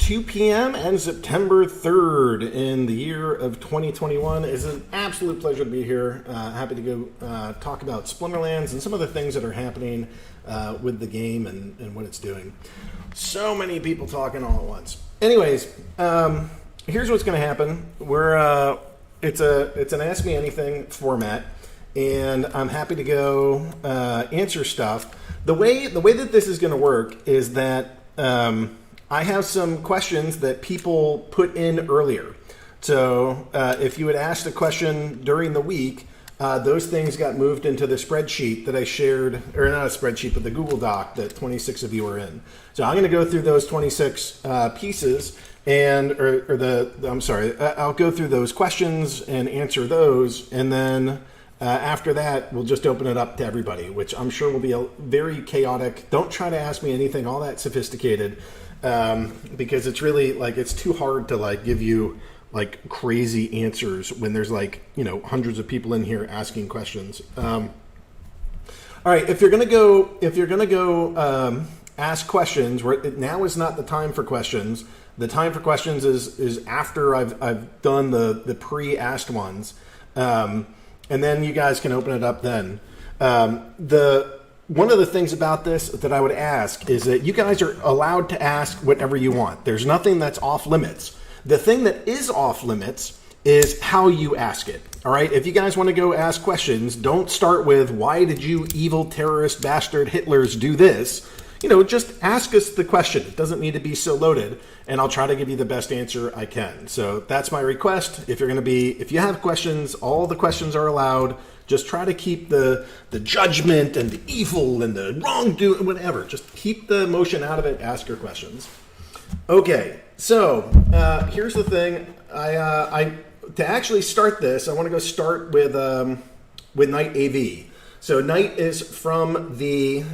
2 p.m. and September 3rd in the year of 2021. It's an absolute pleasure to be here. Happy to go talk about Splinterlands and some of the things that are happening with the game and what it's doing. So many people talking all at once. Anyways, here's what's going to happen. It's an Ask Me Anything format, and I'm happy to go answer stuff. The way that this is going to work is that I have some questions that people put in earlier. So if you had asked a question during the week, those things got moved into the spreadsheet that I shared, or not a spreadsheet, but the Google Doc that 26 of you are in. So I'm going to go through those 26 pieces, I'll go through those questions and answer those, and then after that, we'll just open it up to everybody, which I'm sure will be very chaotic. Don't try to ask me anything all that sophisticated, because it's really it's too hard to give you crazy answers when there's hundreds of people in here asking questions. All right, if you're gonna go ask questions, now is not the time for questions. The time for questions is after I've done the pre-asked ones. And then you guys can open it up then. One of the things about this that I would ask is that you guys are allowed to ask whatever you want. There's nothing that's off limits. The thing that is off limits is how you ask it. All right? If you guys want to go ask questions, don't start with, why did you evil terrorist bastard Hitlers do this? Just ask us the question. It doesn't need to be so loaded, and I'll try to give you the best answer I can. So that's my request. If you have questions, all the questions are allowed. Just try to keep the judgment and the evil and the wrongdoing, whatever. Just keep the emotion out of it. Ask your questions. Okay, so here's the thing. To actually start this, I want to go start with Night AV. So Night is from the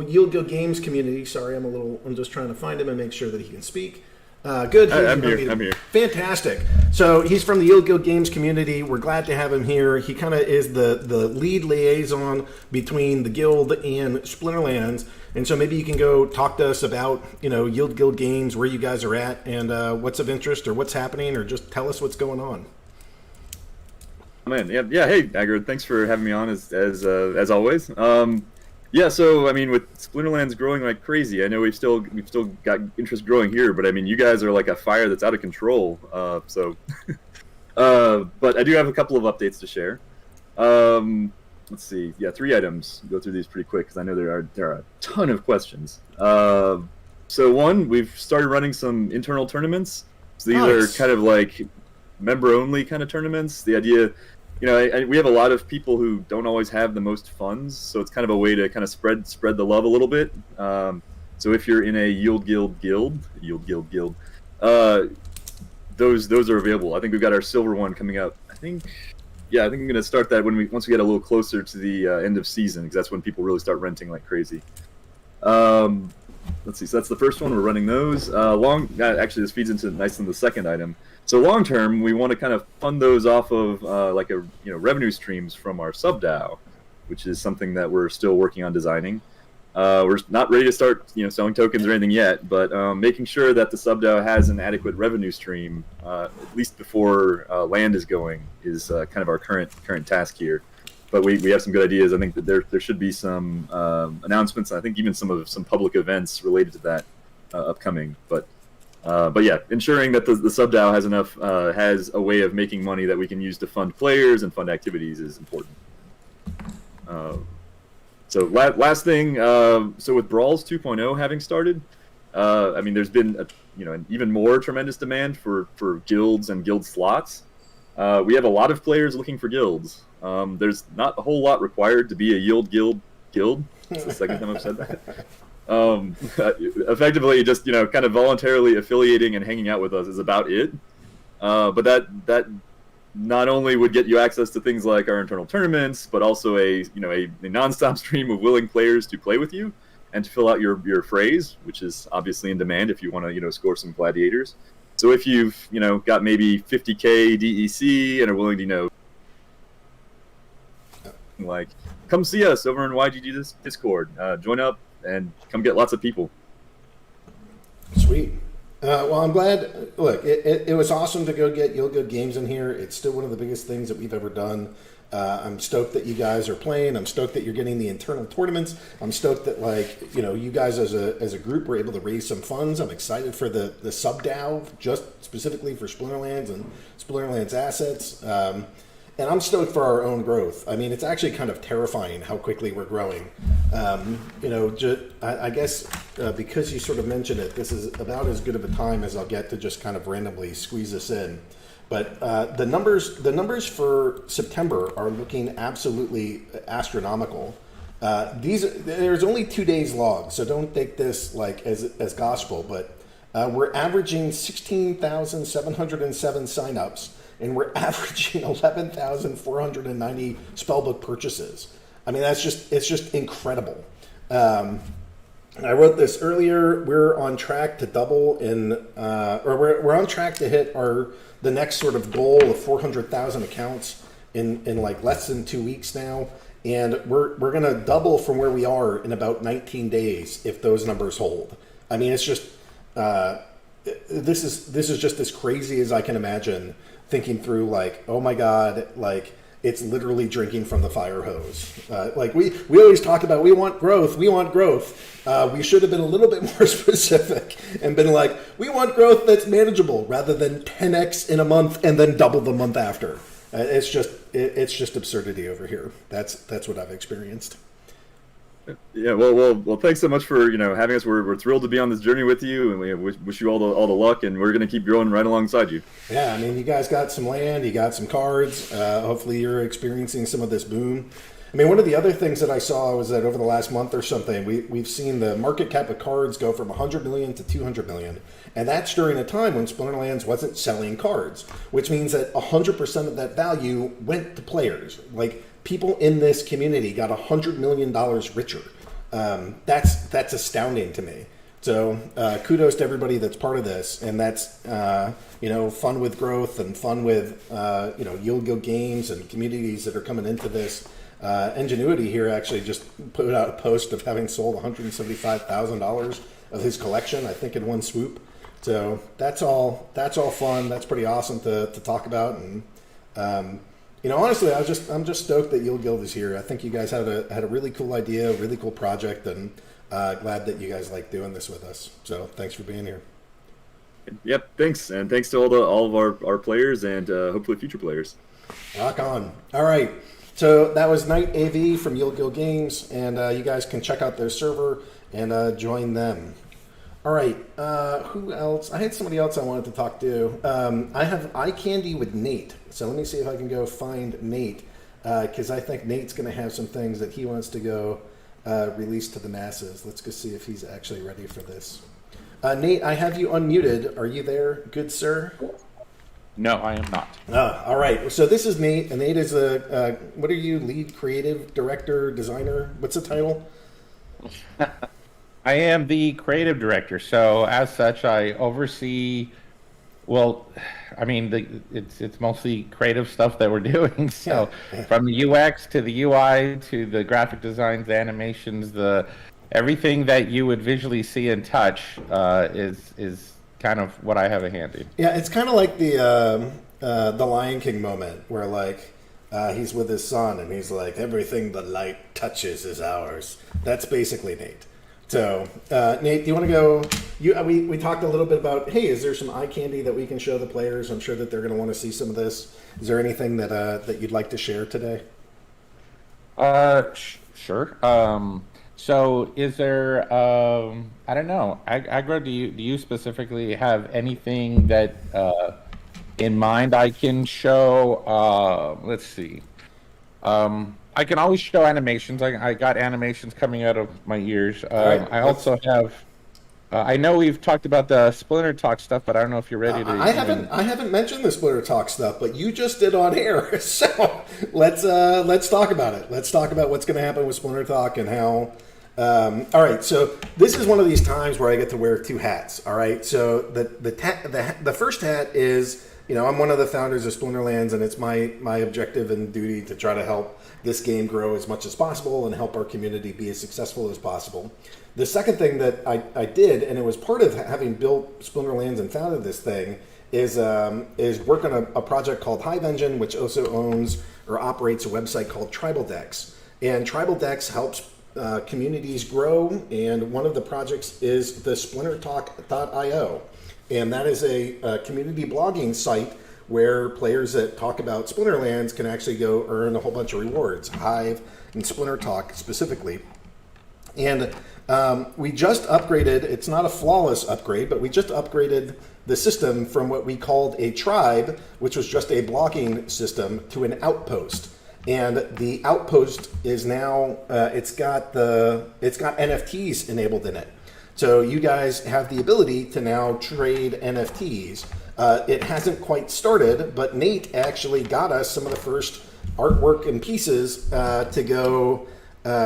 Yield Guild Games community. Sorry, I'm just trying to find him and make sure that he can speak. Good. I'm here. Fantastic. So he's from the Yield Guild Games community. We're glad to have him here. He kind of is the lead liaison between the guild and Splinterlands. And so maybe you can go talk to us about, Yield Guild Games, where you guys are at, and what's of interest or what's happening, or just tell us what's going on. Man, yeah. Hey, Agard, thanks for having me on as always. So with Splinterlands growing like crazy, I know we've still got interest growing here, but you guys are like a fire that's out of control. But I do have a couple of updates to share. Let's see. Yeah, 3 items. Go through these pretty quick because I know there are a ton of questions. So one, we've started running some internal tournaments. So these are kind of like member-only kind of tournaments. The idea, we have a lot of people who don't always have the most funds, so it's kind of a way to kind of spread the love a little bit. So if you're in a Yield Guild guild, those are available. I think we've got our silver one coming up. I think I'm going to start that once we get a little closer to the end of season, because that's when people really start renting like crazy. Let's see. So that's the first one. We're running those. Actually, this feeds into the second item. So long term, we want to kind of fund those off of revenue streams from our sub-DAO, which is something that we're still working on designing. We're not ready to start selling tokens or anything yet, but making sure that the sub-DAO has an adequate revenue stream, at least before land is going, is kind of our current task here. But we have some good ideas. I think that there should be some announcements. I think even some public events related to that upcoming. But yeah, ensuring that the sub-DAO has a way of making money that we can use to fund players and fund activities is important. So last thing, so with Brawls 2.0 having started, there's been an even more tremendous demand for guilds and guild slots. We have a lot of players looking for guilds. There's not a whole lot required to be a Yield Guild guild. It's the second time I've said that. Effectively, just kind of voluntarily affiliating and hanging out with us is about it. But that not only would get you access to things like our internal tournaments, but also a nonstop stream of willing players to play with you and to fill out your phrase, which is obviously in demand if you want to score some gladiators. So if you've got maybe 50k DEC and are willing to like, come see us over in YGG Discord. Join up and come get lots of people. Sweet. Well, I'm glad. Look, it was awesome to go get You'll Good Games in here. It's still one of the biggest things that we've ever done. I'm stoked that you guys are playing. I'm stoked that you're getting the internal tournaments. I'm stoked that, like, you guys as a group were able to raise some funds. I'm excited for the sub DAO, just specifically for Splinterlands and Splinterlands assets. And I'm stoked for our own growth. I mean, it's actually kind of terrifying how quickly we're growing. I guess because you sort of mentioned it, this is about as good of a time as I'll get to just kind of randomly squeeze this in. But the numbers for September are looking absolutely astronomical. There's only 2 days logged, so don't take this like as gospel. But we're averaging 16,707 signups, and we're averaging 11,490 spellbook purchases. I mean, it's just incredible. I wrote this earlier. We're on track to double we're on track to hit the next sort of goal of 400,000 accounts in like less than 2 weeks now, and we're gonna double from where we are in about 19 days if those numbers hold. I mean, it's just this is just as crazy as I can imagine. Thinking through, like, oh my God, like, it's literally drinking from the fire hose. Like we always talk about, we want growth. We should have been a little bit more specific and been like, we want growth that's manageable rather than 10x in a month and then double the month after. It's just absurdity over here. That's what I've experienced. Yeah, well. Thanks so much for having us. We're thrilled to be on this journey with you, and we wish you all the luck. And we're going to keep growing right alongside you. Yeah, I mean, you guys got some land, you got some cards. Hopefully, you're experiencing some of this boom. I mean, one of the other things that I saw was that over the last month or something, we've seen the market cap of cards go from 100 million to 200 million, and that's during a time when Splinterlands wasn't selling cards, which means that 100% of that value went to players. Like, people in this community got $100 million richer. That's astounding to me. So kudos to everybody that's part of this, and that's fun with growth and fun with You'll Go Games and communities that are coming into this. Ingenuity here actually just put out a post of having sold $175,000 of his collection, I think, in one swoop. So that's all fun. That's pretty awesome to talk about. And honestly, I'm just stoked that You'll Guild is here. I think you guys had a really cool idea, a really cool project, and glad that you guys like doing this with us. So thanks for being here. Yep, thanks, and thanks to all of our players and hopefully future players. Rock on. All right. So that was Night AV from You'll Go Games, and you guys can check out their server and join them. All right. Who else? I had somebody else I wanted to talk to. I have eye candy with Nate. So let me see if I can go find Nate, because I think Nate's going to have some things that he wants to go release to the masses. Let's go see if he's actually ready for this. Nate, I have you unmuted. Are you there, good sir? No, I am not. All right. So this is Nate, and Nate is what are you, lead creative director, designer? What's the title? I am the creative director, so as such, I oversee. Well, I mean, it's mostly creative stuff that we're doing. So, from the UX to the UI to the graphic designs, the animations, everything that you would visually see and touch is kind of what I have a hand in. Yeah, it's kind of like the Lion King moment where, like, he's with his son and he's like, everything the light touches is ours. That's basically Nate. So, Nate, do you want to go? We talked a little bit about, hey, is there some eye candy that we can show the players? I'm sure that they're going to want to see some of this. Is there anything that you'd like to share today? Sure. So, is there? I don't know. Aggro, do you specifically have anything that in mind I can show? Let's see. I can always show animations. I got animations coming out of my ears. Right, I also have. I know we've talked about the Splintertalk stuff, but I don't know if you're ready to. I haven't mentioned the Splintertalk stuff, but you just did on air. So let's talk about it. Let's talk about what's going to happen with Splintertalk and how. All right, so this is one of these times where I get to wear two hats. All right, so the first hat is I'm one of the founders of Splinterlands, and it's my objective and duty to try to help this game grow as much as possible and help our community be as successful as possible. The second thing that I did, and it was part of having built Splinterlands and founded this thing, is work on a project called Hive Engine, which also owns or operates a website called Tribal Decks. And Tribal Decks helps communities grow, and one of the projects is the Splintertalk.io. And that is a community blogging site where players that talk about Splinterlands can actually go earn a whole bunch of rewards, Hive and Splintertalk specifically. And we just upgraded, it's not a flawless upgrade, but we just upgraded the system from what we called a tribe, which was just a blogging system, to an outpost. And the outpost is now, it's got NFTs enabled in it. So you guys have the ability to now trade NFTs. It hasn't quite started, but Nate actually got us some of the first artwork and pieces to go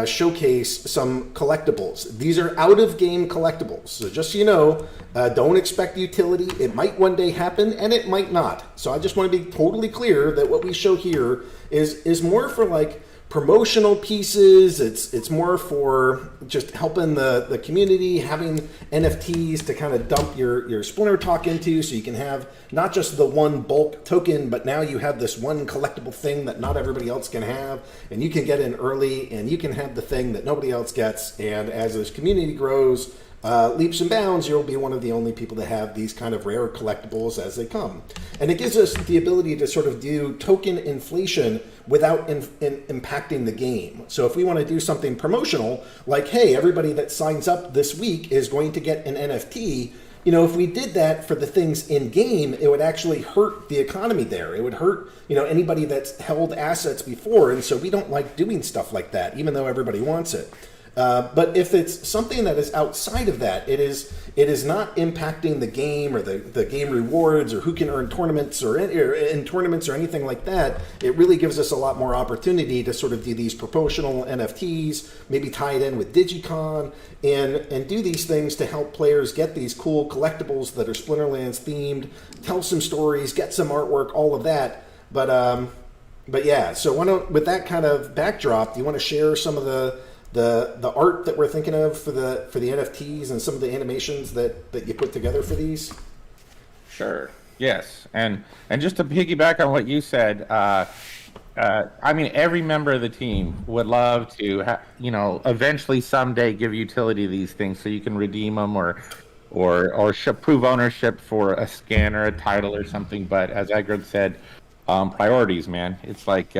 showcase some collectibles. These are out-of-game collectibles. So just so you know, don't expect utility. It might one day happen, and it might not. So I just want to be totally clear that what we show here is more for like promotional pieces. It's more for just helping the community, having NFTs to kind of dump your Splinter Talk into, so you can have not just the one bulk token, but now you have this one collectible thing that not everybody else can have, and you can get in early, and you can have the thing that nobody else gets. And as this community grows leaps and bounds, you'll be one of the only people to have these kind of rare collectibles as they come. And it gives us the ability to sort of do token inflation without impacting the game. So if we want to do something promotional, like, hey, everybody that signs up this week is going to get an NFT, if we did that for the things in game, it would actually hurt the economy there. It would hurt, anybody that's held assets before. And so we don't like doing stuff like that, even though everybody wants it. But if it's something that is outside of that, it is not impacting the game or the game rewards or who can earn tournaments or in tournaments or anything like that. It really gives us a lot more opportunity to sort of do these promotional NFTs, maybe tie it in with Digicon, and do these things to help players get these cool collectibles that are Splinterlands themed, tell some stories, get some artwork, all of that. But yeah, so with that kind of backdrop, do you want to share some of the art that we're thinking of for the NFTs and some of the animations that you put together for these? Sure. Yes. And just to piggyback on what you said, I mean, every member of the team would love to, eventually someday give utility to these things so you can redeem them or prove ownership for a skin or a title or something. But as Agrid said, priorities, man. It's like,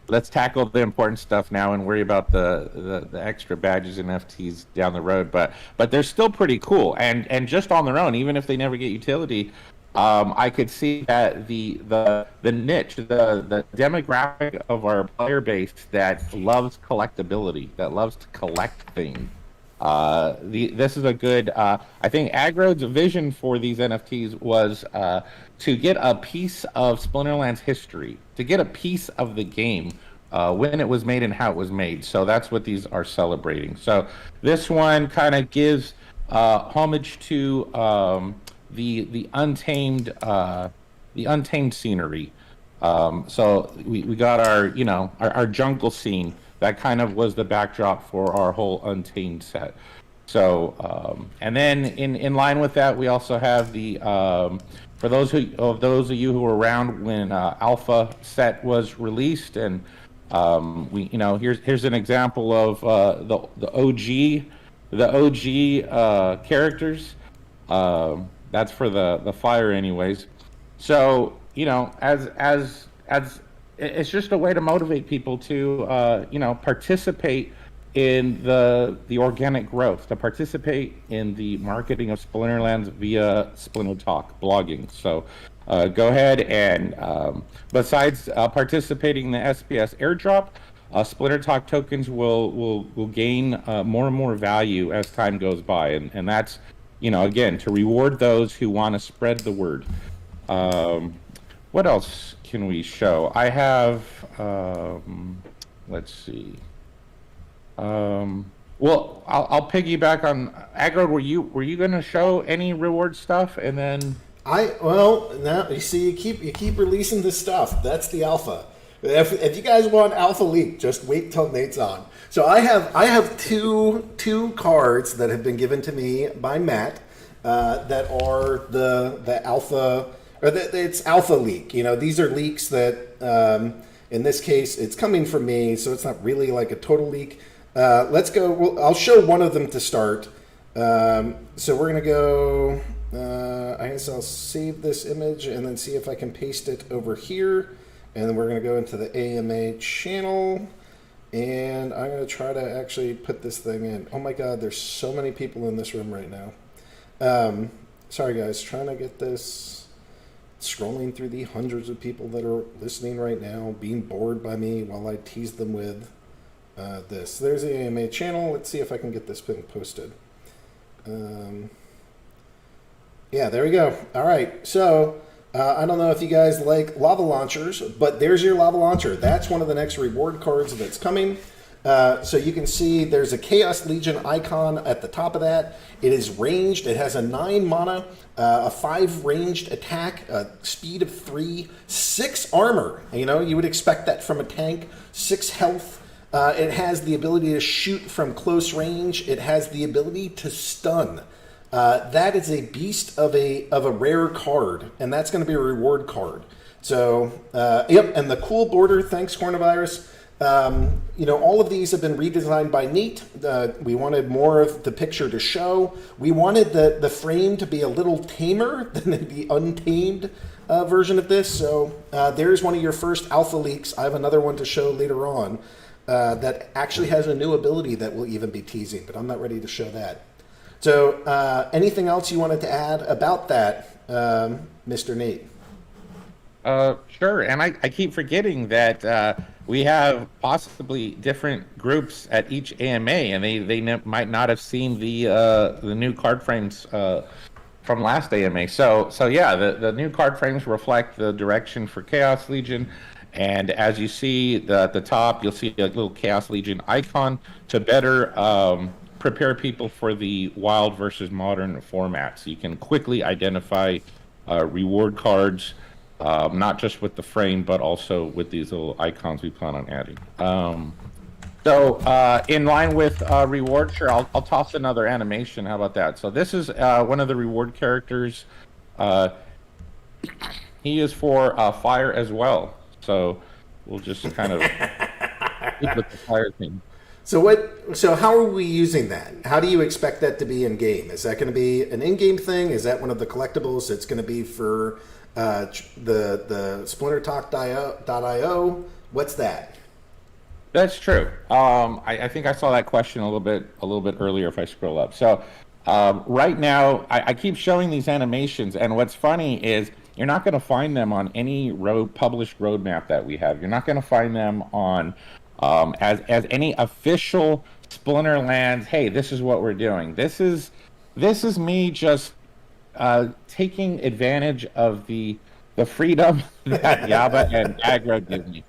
let's tackle the important stuff now and worry about the extra badges and NFTs down the road. But they're still pretty cool, and just on their own, even if they never get utility, I could see that the niche, the demographic of our player base that loves collectability, that loves to collect things. This is a good. I think Agrod's vision for these NFTs was to get a piece of Splinterlands history, to get a piece of the game when it was made and how it was made. So that's what these are celebrating. So this one kind of gives homage to the untamed scenery. So we got our jungle scene. That kind of was the backdrop for our whole Untamed set. So, and then in line with that, we also have the for those of you who were around when Alpha set was released, and here's an example of the OG characters. That's for the fire, anyways. So as it's just a way to motivate people to participate in the organic growth, to participate in the marketing of Splinterlands via Splinter Talk blogging. So go ahead and besides participating in the SPS airdrop, Splinter Talk tokens will gain more and more value as time goes by, and that's again to reward those who want to spread the word. What else can we show? I have, let's see. Well, I'll piggyback on Agro. Were you going to show any reward stuff, and then? Now you see, you keep releasing this stuff. That's the alpha. If you guys want alpha leak, just wait till Nate's on. So I have two cards that have been given to me by Matt that are the alpha, or it's alpha leak. You know, these are leaks that in this case it's coming from me, so it's not really like a total leak. Let's go. Well, I'll show one of them to start. So we're gonna go. I guess I'll save this image and then see if I can paste it over here. And then we're going to go into the AMA channel. And I'm going to try to actually put this thing in. Oh my God, there's so many people in this room right now. Sorry guys, trying to get this. Scrolling through the hundreds of people that are listening right now, being bored by me while I tease them with this. There's the AMA channel. Let's see if I can get this thing posted. Yeah, there we go. All right, so I don't know if you guys like lava launchers, but there's your lava launcher. That's one of the next reward cards that's coming. So you can see there's a Chaos Legion icon at the top of that. It is ranged. It has a 9 mana, a 5 ranged attack, a speed of 3, 6 armor. You know, you would expect that from a tank. 6 health. It has the ability to shoot from close range. It has the ability to stun. That is a beast of a rare card, and that's going to be a reward card. So, yep, and the cool border, thanks Coronavirus. You know, all of these have been redesigned by Neat. We wanted more of the picture to show. We wanted the frame to be a little tamer than the untamed version of this. So there's one of your first alpha leaks. I have another one to show later on that actually has a new ability that we'll even be teasing, but I'm not ready to show that. So anything else you wanted to add about that, Mr. Nate? Sure. And I keep forgetting that we have possibly different groups at each AMA, and they might not have seen the new card frames from last AMA. So yeah, the new card frames reflect the direction for Chaos Legion. And as you see at the top, you'll see a little Chaos Legion icon to better prepare people for the wild versus modern format. So you can quickly identify reward cards, not just with the frame, but also with these little icons we plan on adding. So in line with reward, sure, I'll toss another animation. How about that? So this is one of the reward characters. He is for fire as well. So we'll just kind of keep with the fire thing. So how are we using that? How do you expect that to be in game? Is that going to be an in-game thing? Is that one of the collectibles that's going to be for the Splintertalk.io? What's that? That's true. I think I saw that question a little bit earlier if I scroll up. So right now I keep showing these animations, and what's funny is you're not going to find them on any published roadmap that we have. You're not going to find them on as any official Splinterlands. Hey, this is what we're doing. This is me just taking advantage of the freedom that Yaba and Aggro give me.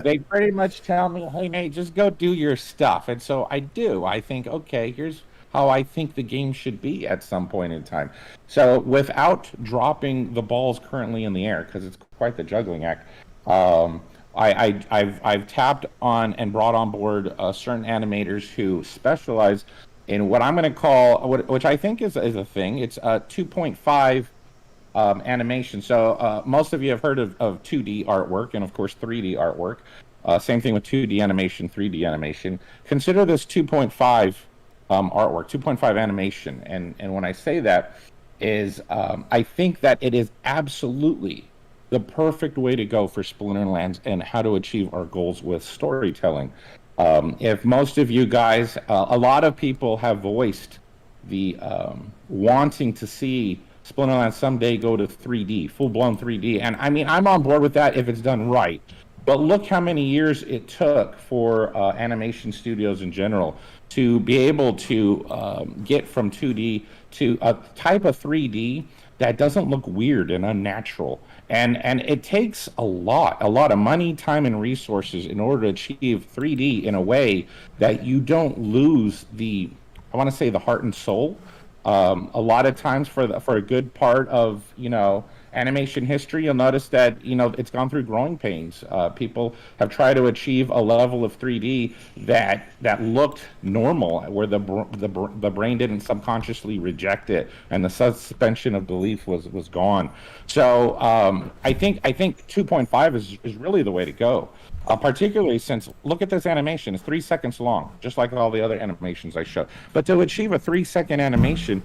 They pretty much tell me, hey, Nate, just go do your stuff. And so I do. I think, okay, here's how I think the game should be at some point in time. So without dropping the balls currently in the air, because it's quite the juggling act, I've tapped on and brought on board certain animators who specialize in what I'm going to call, which I think is a thing. It's 2.5 animation. So most of you have heard of 2D artwork and of course 3D artwork. Same thing with 2D animation, 3D animation. Consider this 2.5 artwork, 2.5 animation. And when I say that is I think that it is absolutely the perfect way to go for Splinterlands and how to achieve our goals with storytelling. If most of you guys, a lot of people have voiced the wanting to see Splinterlands someday go to 3D, full-blown 3D. And I mean, I'm on board with that if it's done right. But look how many years it took for animation studios in general to be able to get from 2D to a type of 3D that doesn't look weird and unnatural. And it takes a lot of money, time, and resources in order to achieve 3D in a way that you don't lose I want to say the heart and soul A lot of times for a good part of, animation history, you'll notice that, it's gone through growing pains. People have tried to achieve a level of 3D that looked normal, where the brain didn't subconsciously reject it, and the suspension of belief was gone. So I think 2.5 is really the way to go. Particularly since, look at this animation, it's 3 seconds long, just like all the other animations I showed. But to achieve a 3 second animation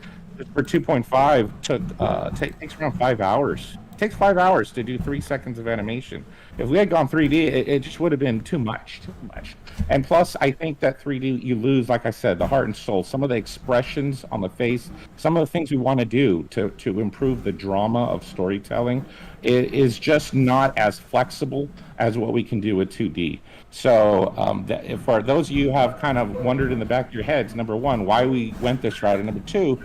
for 2.5 takes around 5 hours. It takes 5 hours to do 3 seconds of animation. If we had gone 3D, it just would have been too much. And plus, I think that 3D, you lose, like I said, the heart and soul, some of the expressions on the face, some of the things we want to do to improve the drama of storytelling is just not as flexible as what we can do with 2D. So for those of you who have kind of wondered in the back of your heads, number one, why we went this route, and number two,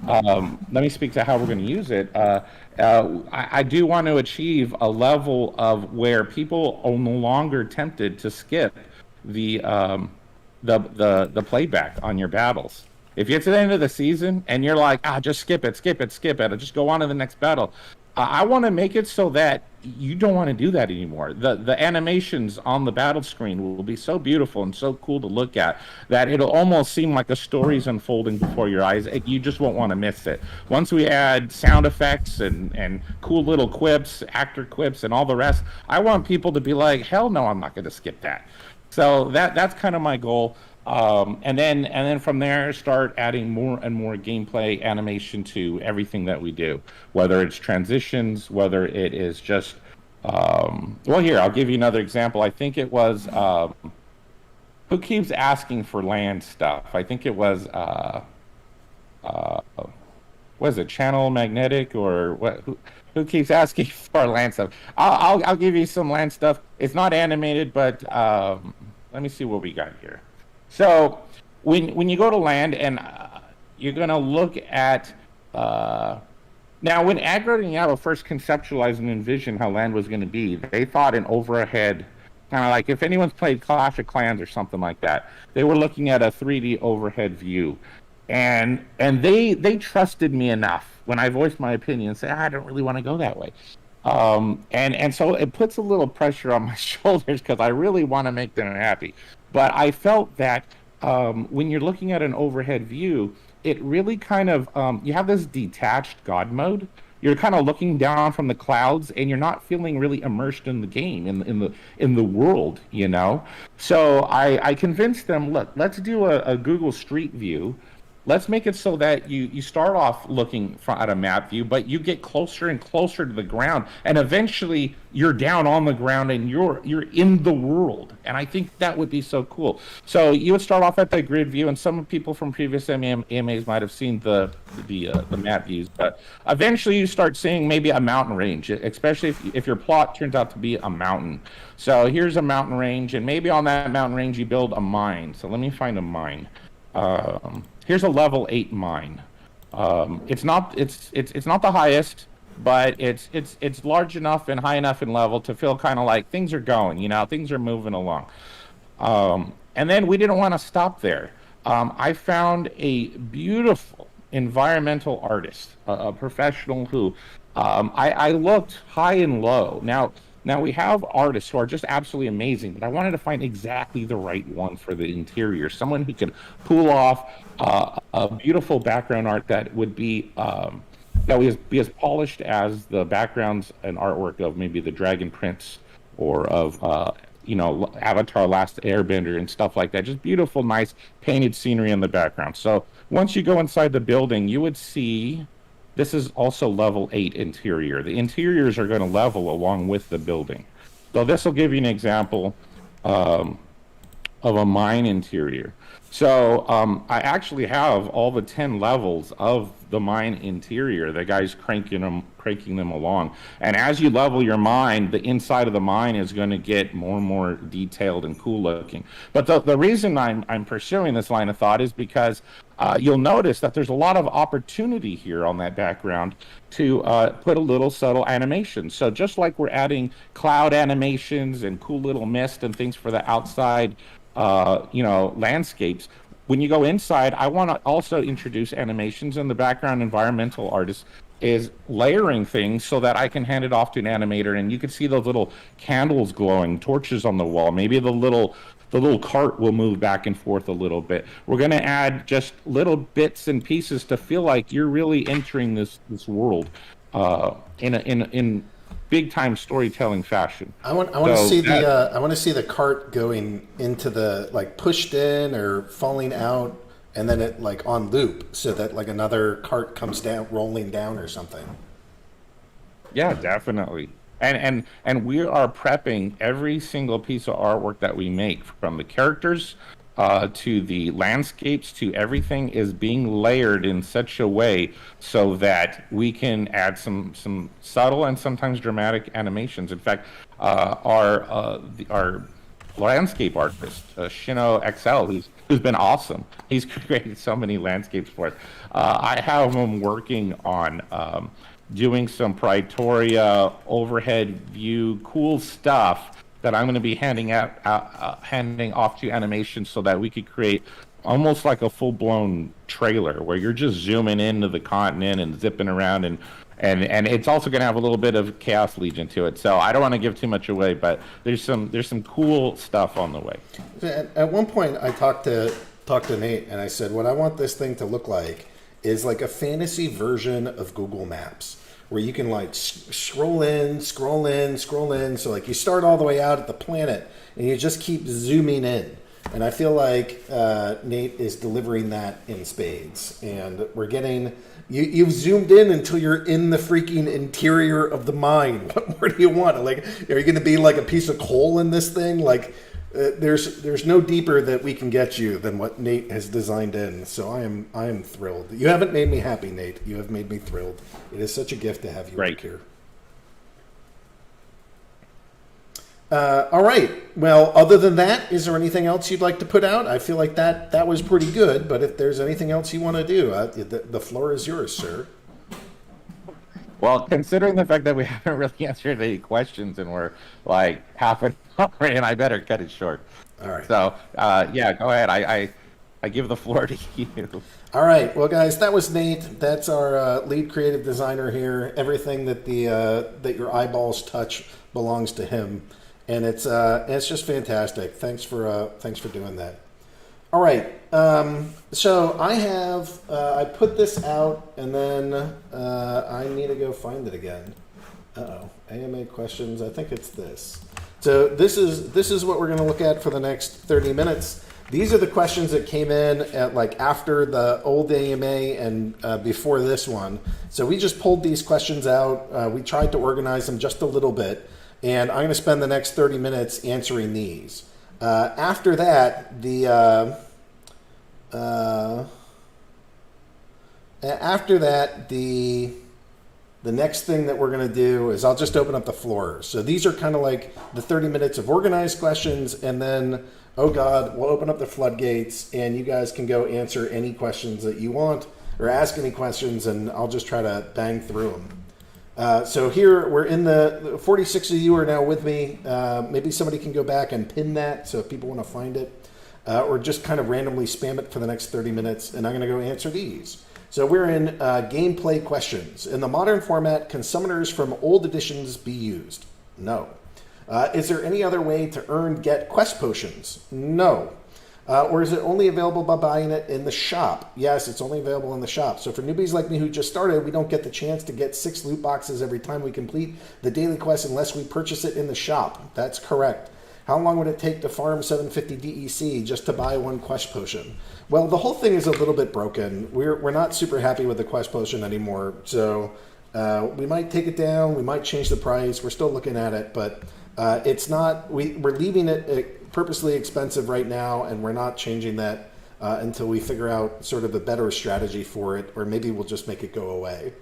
let me speak to how we're going to use it. I do want to achieve a level of where people are no longer tempted to skip the playback on your battles. If you get to the end of the season and you're like, just skip it, just go on to the next battle. I want to make it so that you don't want to do that anymore. The animations on the battle screen will be so beautiful and so cool to look at that it'll almost seem like a story's unfolding before your eyes. You just won't want to miss it. Once we add sound effects and cool little quips, actor quips, and all the rest, I want people to be like, hell no, I'm not going to skip that. So that's kind of my goal. And then from there, start adding more and more gameplay animation to everything that we do, whether it's transitions, whether it is just, well, here, I'll give you another example. I think it was, who keeps asking for land stuff? I think it was, was it Channel Magnetic or what? Who keeps asking for land stuff? I'll give you some land stuff. It's not animated, but let me see what we got here. So when you go to land and you're going to look at now when Aggro and Yabo first conceptualized and envisioned how land was going to be, they thought an overhead, kind of like if anyone's played Clash of Clans or something like that, they were looking at a 3D overhead view. And they trusted me enough when I voiced my opinion and say, I don't really want to go that way. And so it puts a little pressure on my shoulders because I really want to make them happy. But I felt that when you're looking at an overhead view, it really kind of, you have this detached God mode. You're kind of looking down from the clouds and you're not feeling really immersed in the game, in the world, So I convinced them, look, let's do a Google Street View. Let's make it so that you start off looking at a map view, but you get closer and closer to the ground, and eventually you're down on the ground and you're in the world. And I think that would be so cool. So you would start off at the grid view, and some people from previous AMAs might have seen the map views, but eventually you start seeing maybe a mountain range, especially if your plot turns out to be a mountain. So here's a mountain range, and maybe on that mountain range you build a mine. So let me find a mine. Here's a level 8 mine. It's not the highest, but it's large enough and high enough in level to feel kind of like things are going, things are moving along. And then we didn't want to stop there. I found a beautiful environmental artist, a professional who I looked high and low. Now we have artists who are just absolutely amazing, but I wanted to find exactly the right one for the interior. Someone who could pull off a beautiful background art that would be be as polished as the backgrounds and artwork of maybe the Dragon Prince or of Avatar: Last Airbender and stuff like that. Just beautiful, nice painted scenery in the background. So once you go inside the building, you would see. This is also level 8 interior. The interiors are going to level along with the building. So this will give you an example of a mine interior. So I actually have all the 10 levels of the mine interior. The guy's cranking them along. And as you level your mine, the inside of the mine is going to get more and more detailed and cool looking. But the reason I'm pursuing this line of thought is because you'll notice that there's a lot of opportunity here on that background to put a little subtle animation. So just like we're adding cloud animations and cool little mist and things for the outside landscapes, when you go inside, I want to also introduce animations, and the background environmental artist is layering things so that I can hand it off to an animator, and you can see those little candles glowing, torches on the wall. Maybe the little cart will move back and forth a little bit. We're going to add just little bits and pieces to feel like you're really entering this world in big time storytelling fashion. I want to see the cart going into the, like, pushed in or falling out, and then it, like, on loop, so that, like, another cart comes down, rolling down or something. Yeah, definitely. And we are prepping every single piece of artwork that we make, from the characters to the landscapes to everything, is being layered in such a way so that we can add some subtle and sometimes dramatic animations. In fact, our landscape artist, Shino XL, who's been awesome. He's created so many landscapes for us. I have him working on doing some Praetoria overhead view cool stuff that I'm going to be handing off to animation, so that we could create almost like a full-blown trailer where you're just zooming into the continent and zipping around, and it's also going to have a little bit of Chaos Legion to it. So I don't want to give too much away, but there's some cool stuff on the way. At one point, I talked to Nate, and I said, what I want this thing to look like is like a fantasy version of Google Maps, where you can, like, scroll in. So, like, you start all the way out at the planet, and you just keep zooming in. And I feel like Nate is delivering that in spades. And we're getting... You've zoomed in until you're in the freaking interior of the mine. What more do you want? Like, are you going to be like a piece of coal in this thing? Like, there's no deeper that we can get you than what Nate has designed in. So I am thrilled. You haven't made me happy, Nate. You have made me thrilled. It is such a gift to have you right work here. All right. Well, other than that, is there anything else you'd like to put out? I feel like that was pretty good, but if there's anything else you want to do, the floor is yours, sir. Well, considering the fact that we haven't really answered any questions and we're like half an hour in, I better cut it short. All right. So, yeah, go ahead. I give the floor to you. All right. Well, guys, that was Nate. That's our lead creative designer here. Everything that that your eyeballs touch belongs to him, and it's just fantastic. Thanks for doing that. All right. So I put this out, and then I need to go find it again. AMA questions. I think it's this. So this is what we're going to look at for the next 30 minutes. These are the questions that came in at, like, after the old AMA and before this one. So we just pulled these questions out. We tried to organize them just a little bit, and I'm going to spend the next 30 minutes answering these. After that, the next thing that we're going to do is I'll just open up the floor. So these are kind of like the 30 minutes of organized questions, and then, oh God, we'll open up the floodgates, and you guys can go answer any questions that you want or ask any questions, and I'll just try to bang through them. So here we're in the 46 of you are now with me. Maybe somebody can go back and pin that so if people want to find it, or just kind of randomly spam it for the next 30 minutes, and I'm going to go answer these. So we're in gameplay questions. In the modern format, can summoners from old editions be used? No. Is there any other way to get quest potions? No. Or is it only available by buying it in the shop? Yes, it's only available in the shop. So for newbies like me who just started, we don't get the chance to get 6 loot boxes every time we complete the daily quest unless we purchase it in the shop. That's correct. How long would it take to farm 750 DEC just to buy 1 quest potion? Well, the whole thing is a little bit broken. We're not super happy with the quest potion anymore. So we might take it down. We might change the price. We're still looking at it, but it's not. We're leaving it purposely expensive right now, and we're not changing that until we figure out sort of a better strategy for it, or maybe we'll just make it go away.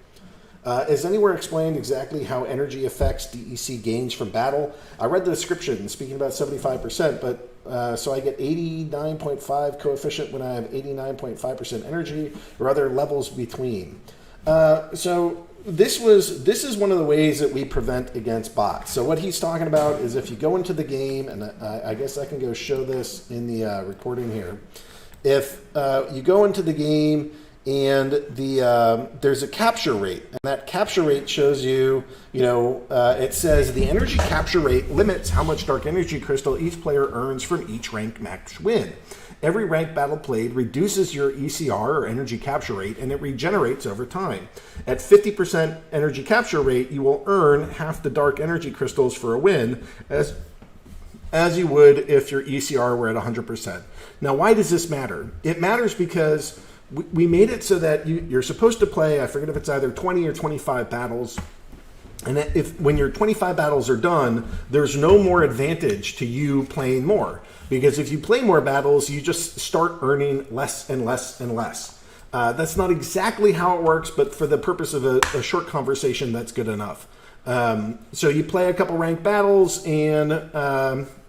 Is anywhere explained exactly how energy affects DEC gains from battle? I read the description speaking about 75%, but so I get 89.5 coefficient when I have 89.5% energy, or other levels between. So this is one of the ways that we prevent against bots. So what he's talking about is if you go into the game, and I guess I can go show this in the recording here. if you go into the game and there's a capture rate, and that capture rate shows you, it says the energy capture rate limits how much dark energy crystal each player earns from each rank match win. Every ranked battle played reduces your ECR, or energy capture rate, and it regenerates over time. At 50% energy capture rate, you will earn half the dark energy crystals for a win, as you would if your ECR were at 100%. Now, why does this matter? It matters because we made it so that you're supposed to play, I forget if it's either 20 or 25 battles. And when your 25 battles are done, there's no more advantage to you playing more. Because if you play more battles, you just start earning less and less and less. That's not exactly how it works, but for the purpose of a short conversation, that's good enough. So you play a couple ranked battles, and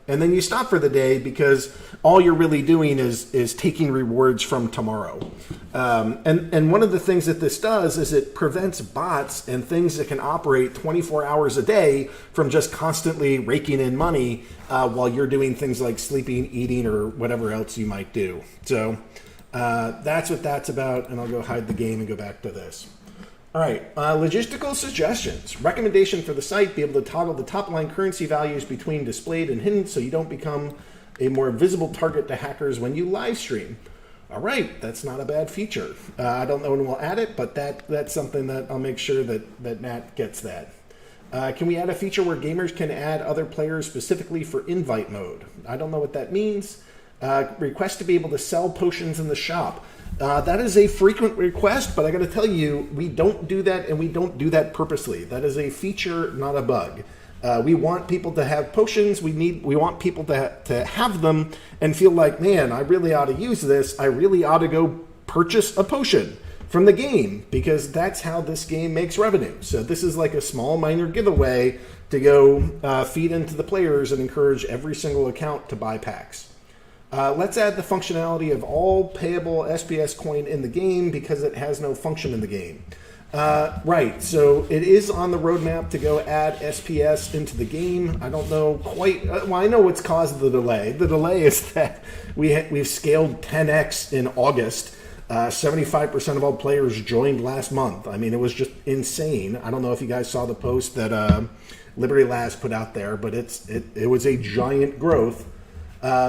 then you stop for the day, because all you're really doing is taking rewards from tomorrow. And one of the things that this does is it prevents bots and things that can operate 24 hours a day from just constantly raking in money while you're doing things like sleeping, eating, or whatever else you might do. So that's what that's about, and I'll go hide the game and go back to this. All right, logistical suggestions. Recommendation for the site: be able to toggle the top line currency values between displayed and hidden so you don't become a more visible target to hackers when you live stream. All right, that's not a bad feature. I don't know when we'll add it, but that's something that I'll make sure that Nat gets that. Can we add a feature where gamers can add other players specifically for invite mode? I don't know what that means. Request to be able to sell potions in the shop. That is a frequent request, but I got to tell you, we don't do that, and we don't do that purposely. That is a feature, not a bug. We want people to have potions. We want people to have them and feel like, man, I really ought to use this. I really ought to go purchase a potion from the game, because that's how this game makes revenue. So this is like a small minor giveaway to go feed into the players and encourage every single account to buy packs. Let's add the functionality of all payable SPS coin in the game, because it has no function in the game. Right, so it is on the roadmap to go add SPS into the game. I don't know quite, well, I know what's caused the delay. The delay is that we've scaled 10x in August. 75% of all players joined last month. I mean, it was just insane. I don't know if you guys saw the post that Liberty Labs put out there, but it was a giant growth.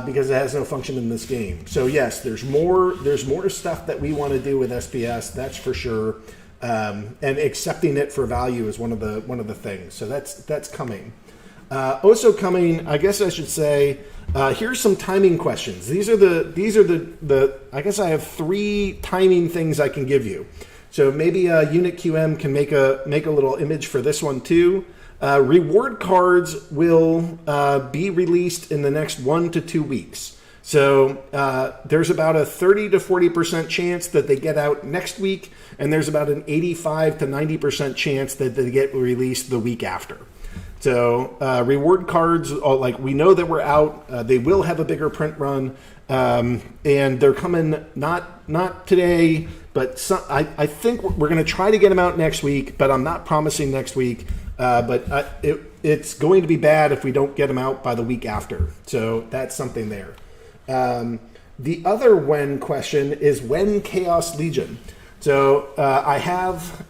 Because it has no function in this game. So yes, there's more stuff that we want to do with SPS, that's for sure. And accepting it for value is one of the things. So that's coming. Also coming, I guess I should say, here's some timing questions. These are the I guess I have 3 timing things I can give you. So maybe Unit QM can make a little image for this one too. Reward cards will be released in the next 1 to 2 weeks. So there's about a 30 to 40% chance that they get out next week, and there's about an 85 to 90% chance that they get released the week after. So reward cards, like, we know that we're out. They will have a bigger print run, and they're coming not today, but I think we're going to try to get them out next week, but I'm not promising next week. But it's going to be bad if we don't get them out by the week after. So that's something there. The other when question is when Chaos Legion. So I have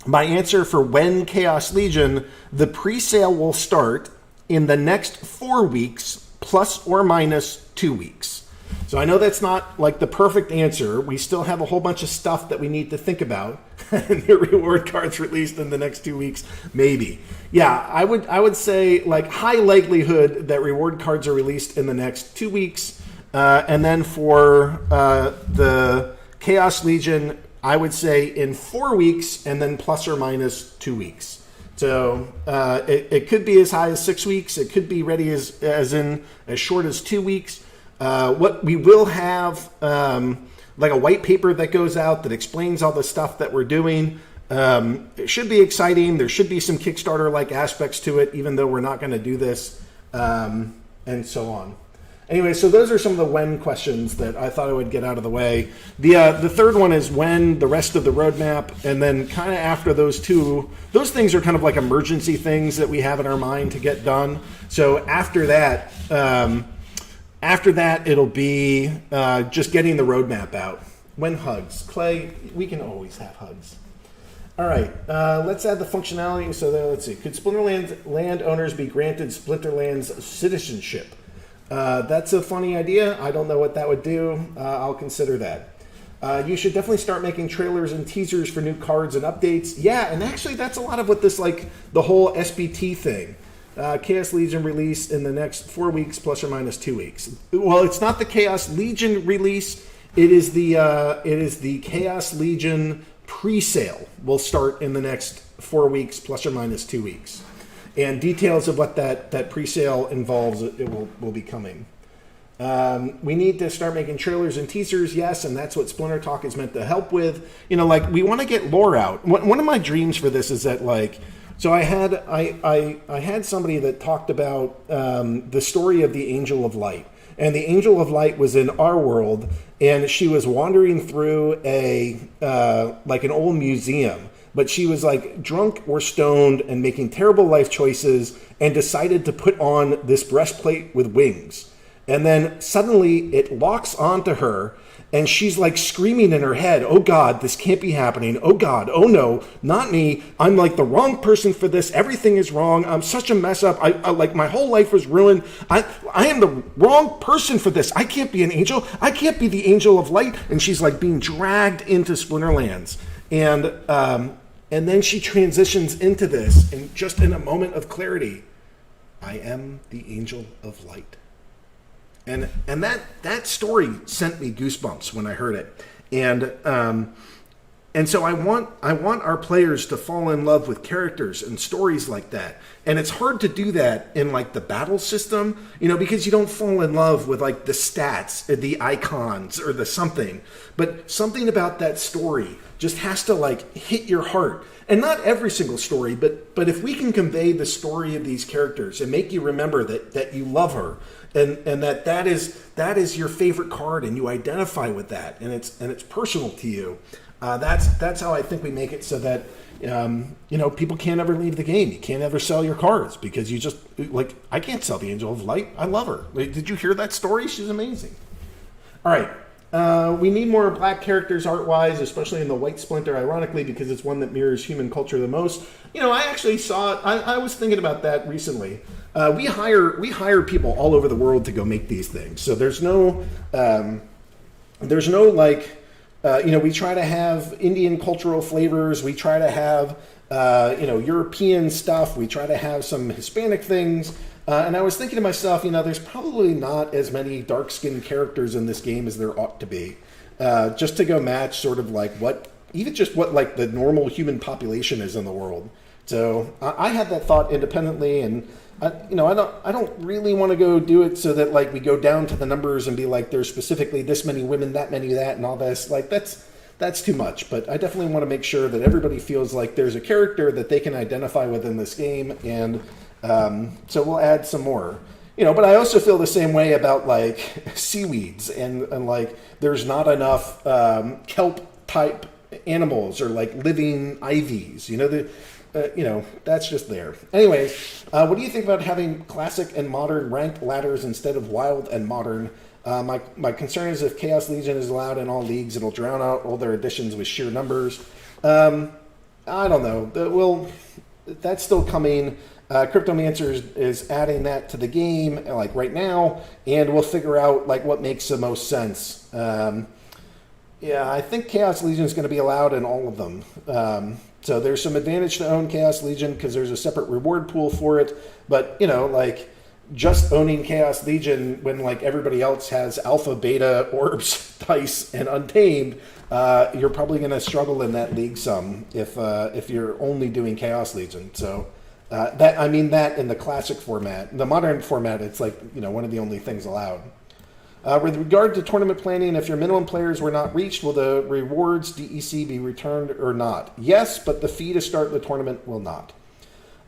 my answer for when Chaos Legion. The pre-sale will start in the next 4 weeks, plus or minus 2 weeks. So I know that's not like the perfect answer. We still have a whole bunch of stuff that we need to think about. And the reward cards released in the next 2 weeks, maybe. Yeah, I would say like high likelihood that reward cards are released in the next 2 weeks. And then for the Chaos Legion, I would say in 4 weeks, and then plus or minus 2 weeks. So it could be as high as 6 weeks. It could be ready as short as 2 weeks. What we will have, like a white paper that goes out that explains all the stuff that we're doing. It should be exciting. There should be some Kickstarter-like aspects to it, even though we're not going to do this, and so on. Anyway, so those are some of the when questions that I thought I would get out of the way. The third one is when the rest of the roadmap, and then kind of after those two, those things are kind of like emergency things that we have in our mind to get done. So after that, After that, it'll be just getting the roadmap out. When hugs? Clay, we can always have hugs. All right, let's add the functionality. So let's see. Could Splinterlands landowners be granted Splinterlands citizenship? That's a funny idea. I don't know what that would do. I'll consider that. You should definitely start making trailers and teasers for new cards and updates. Yeah, and actually that's a lot of what this, like, the whole SBT thing. Chaos Legion release in the next 4 weeks, plus or minus 2 weeks. Well, it's not the Chaos Legion release. It is the Chaos Legion pre-sale will start in the next 4 weeks, plus or minus 2 weeks. And details of what that pre-sale involves, it will be coming. We need to start making trailers and teasers, yes, and that's what Splinter Talk is meant to help with. You know, like, we want to get lore out. One of my dreams for this is that, like, so I had somebody that talked about the story of the Angel of Light. And the Angel of Light was in our world, and she was wandering through like an old museum. But she was like drunk or stoned and making terrible life choices and decided to put on this breastplate with wings. And then suddenly it locks onto her, and she's like screaming in her head, "Oh God, this can't be happening. Oh God, oh no, not me. I'm like the wrong person for this. Everything is wrong. I'm such a mess up. I like my whole life was ruined. I am the wrong person for this. I can't be an angel. I can't be the Angel of Light." And she's like being dragged into Splinterlands. And then she transitions into this, and just in a moment of clarity, I am the Angel of Light. And that story sent me goosebumps when I heard it. And so I want our players to fall in love with characters and stories like that. And it's hard to do that in, like, the battle system, you know, because you don't fall in love with, like, the stats, or the icons, or the something. But something about that story just has to, like, hit your heart. And not every single story, but if we can convey the story of these characters and make you remember that you love her, and that is your favorite card, and you identify with that, and it's personal to you. That's how I think we make it so that people can't ever leave the game. You can't ever sell your cards because you just, like, I can't sell the Angel of Light. I love her. Like, did you hear that story? She's amazing. All right. We need more black characters art-wise, especially in the White Splinter, ironically, because it's one that mirrors human culture the most. You know, I actually saw it. I was thinking about that recently. We hire people all over the world to go make these things. So there's no like, we try to have Indian cultural flavors. We try to have, European stuff. We try to have some Hispanic things. And I was thinking to myself, there's probably not as many dark-skinned characters in this game as there ought to be. Just to go match sort of like what like the normal human population is in the world. So I had that thought independently, and I don't really want to go do it so that, like, we go down to the numbers and be like, there's specifically this many women, that many that, and all this. Like, that's too much. But I definitely want to make sure that everybody feels like there's a character that they can identify with in this game, and so we'll add some more. But I also feel the same way about, like, seaweeds and like there's not enough kelp type animals or, like, living ivies. That's just there. Anyways, what do you think about having classic and modern ranked ladders instead of wild and modern? My concern is if Chaos Legion is allowed in all leagues, it'll drown out all their additions with sheer numbers. I don't know. That's still coming. Cryptomancer is adding that to the game, like, right now, and we'll figure out, like, what makes the most sense. I think Chaos Legion is going to be allowed in all of them. So there's some advantage to own Chaos Legion because there's a separate reward pool for it. But, like, just owning Chaos Legion when, like, everybody else has Alpha, Beta, Orbs, Dice, and Untamed, you're probably going to struggle in that league some if you're only doing Chaos Legion. So that in the classic format. The modern format, it's like, one of the only things allowed. With regard to tournament planning, if your minimum players were not reached, will the rewards DEC be returned or not? Yes, but the fee to start the tournament will not.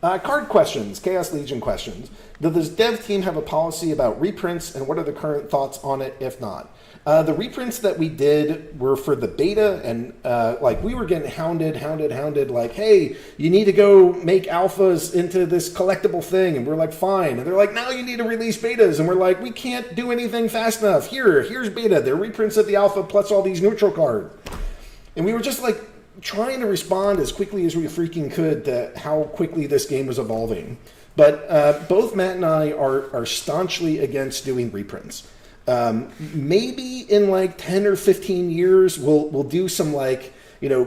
Card questions, Chaos Legion questions. Does this dev team have a policy about reprints, and what are the current thoughts on it, if not? The reprints that we did were for the beta, and like we were getting hounded, like, hey, you need to go make alphas into this collectible thing, and we're like, fine. And they're like, now you need to release betas, and we're like, we can't do anything fast enough. Here's beta. They're reprints of the alpha plus all these neutral cards. And we were just like trying to respond as quickly as we freaking could to how quickly this game was evolving. But both Matt and I are staunchly against doing reprints. Maybe in like 10 or 15 years, we'll do some like,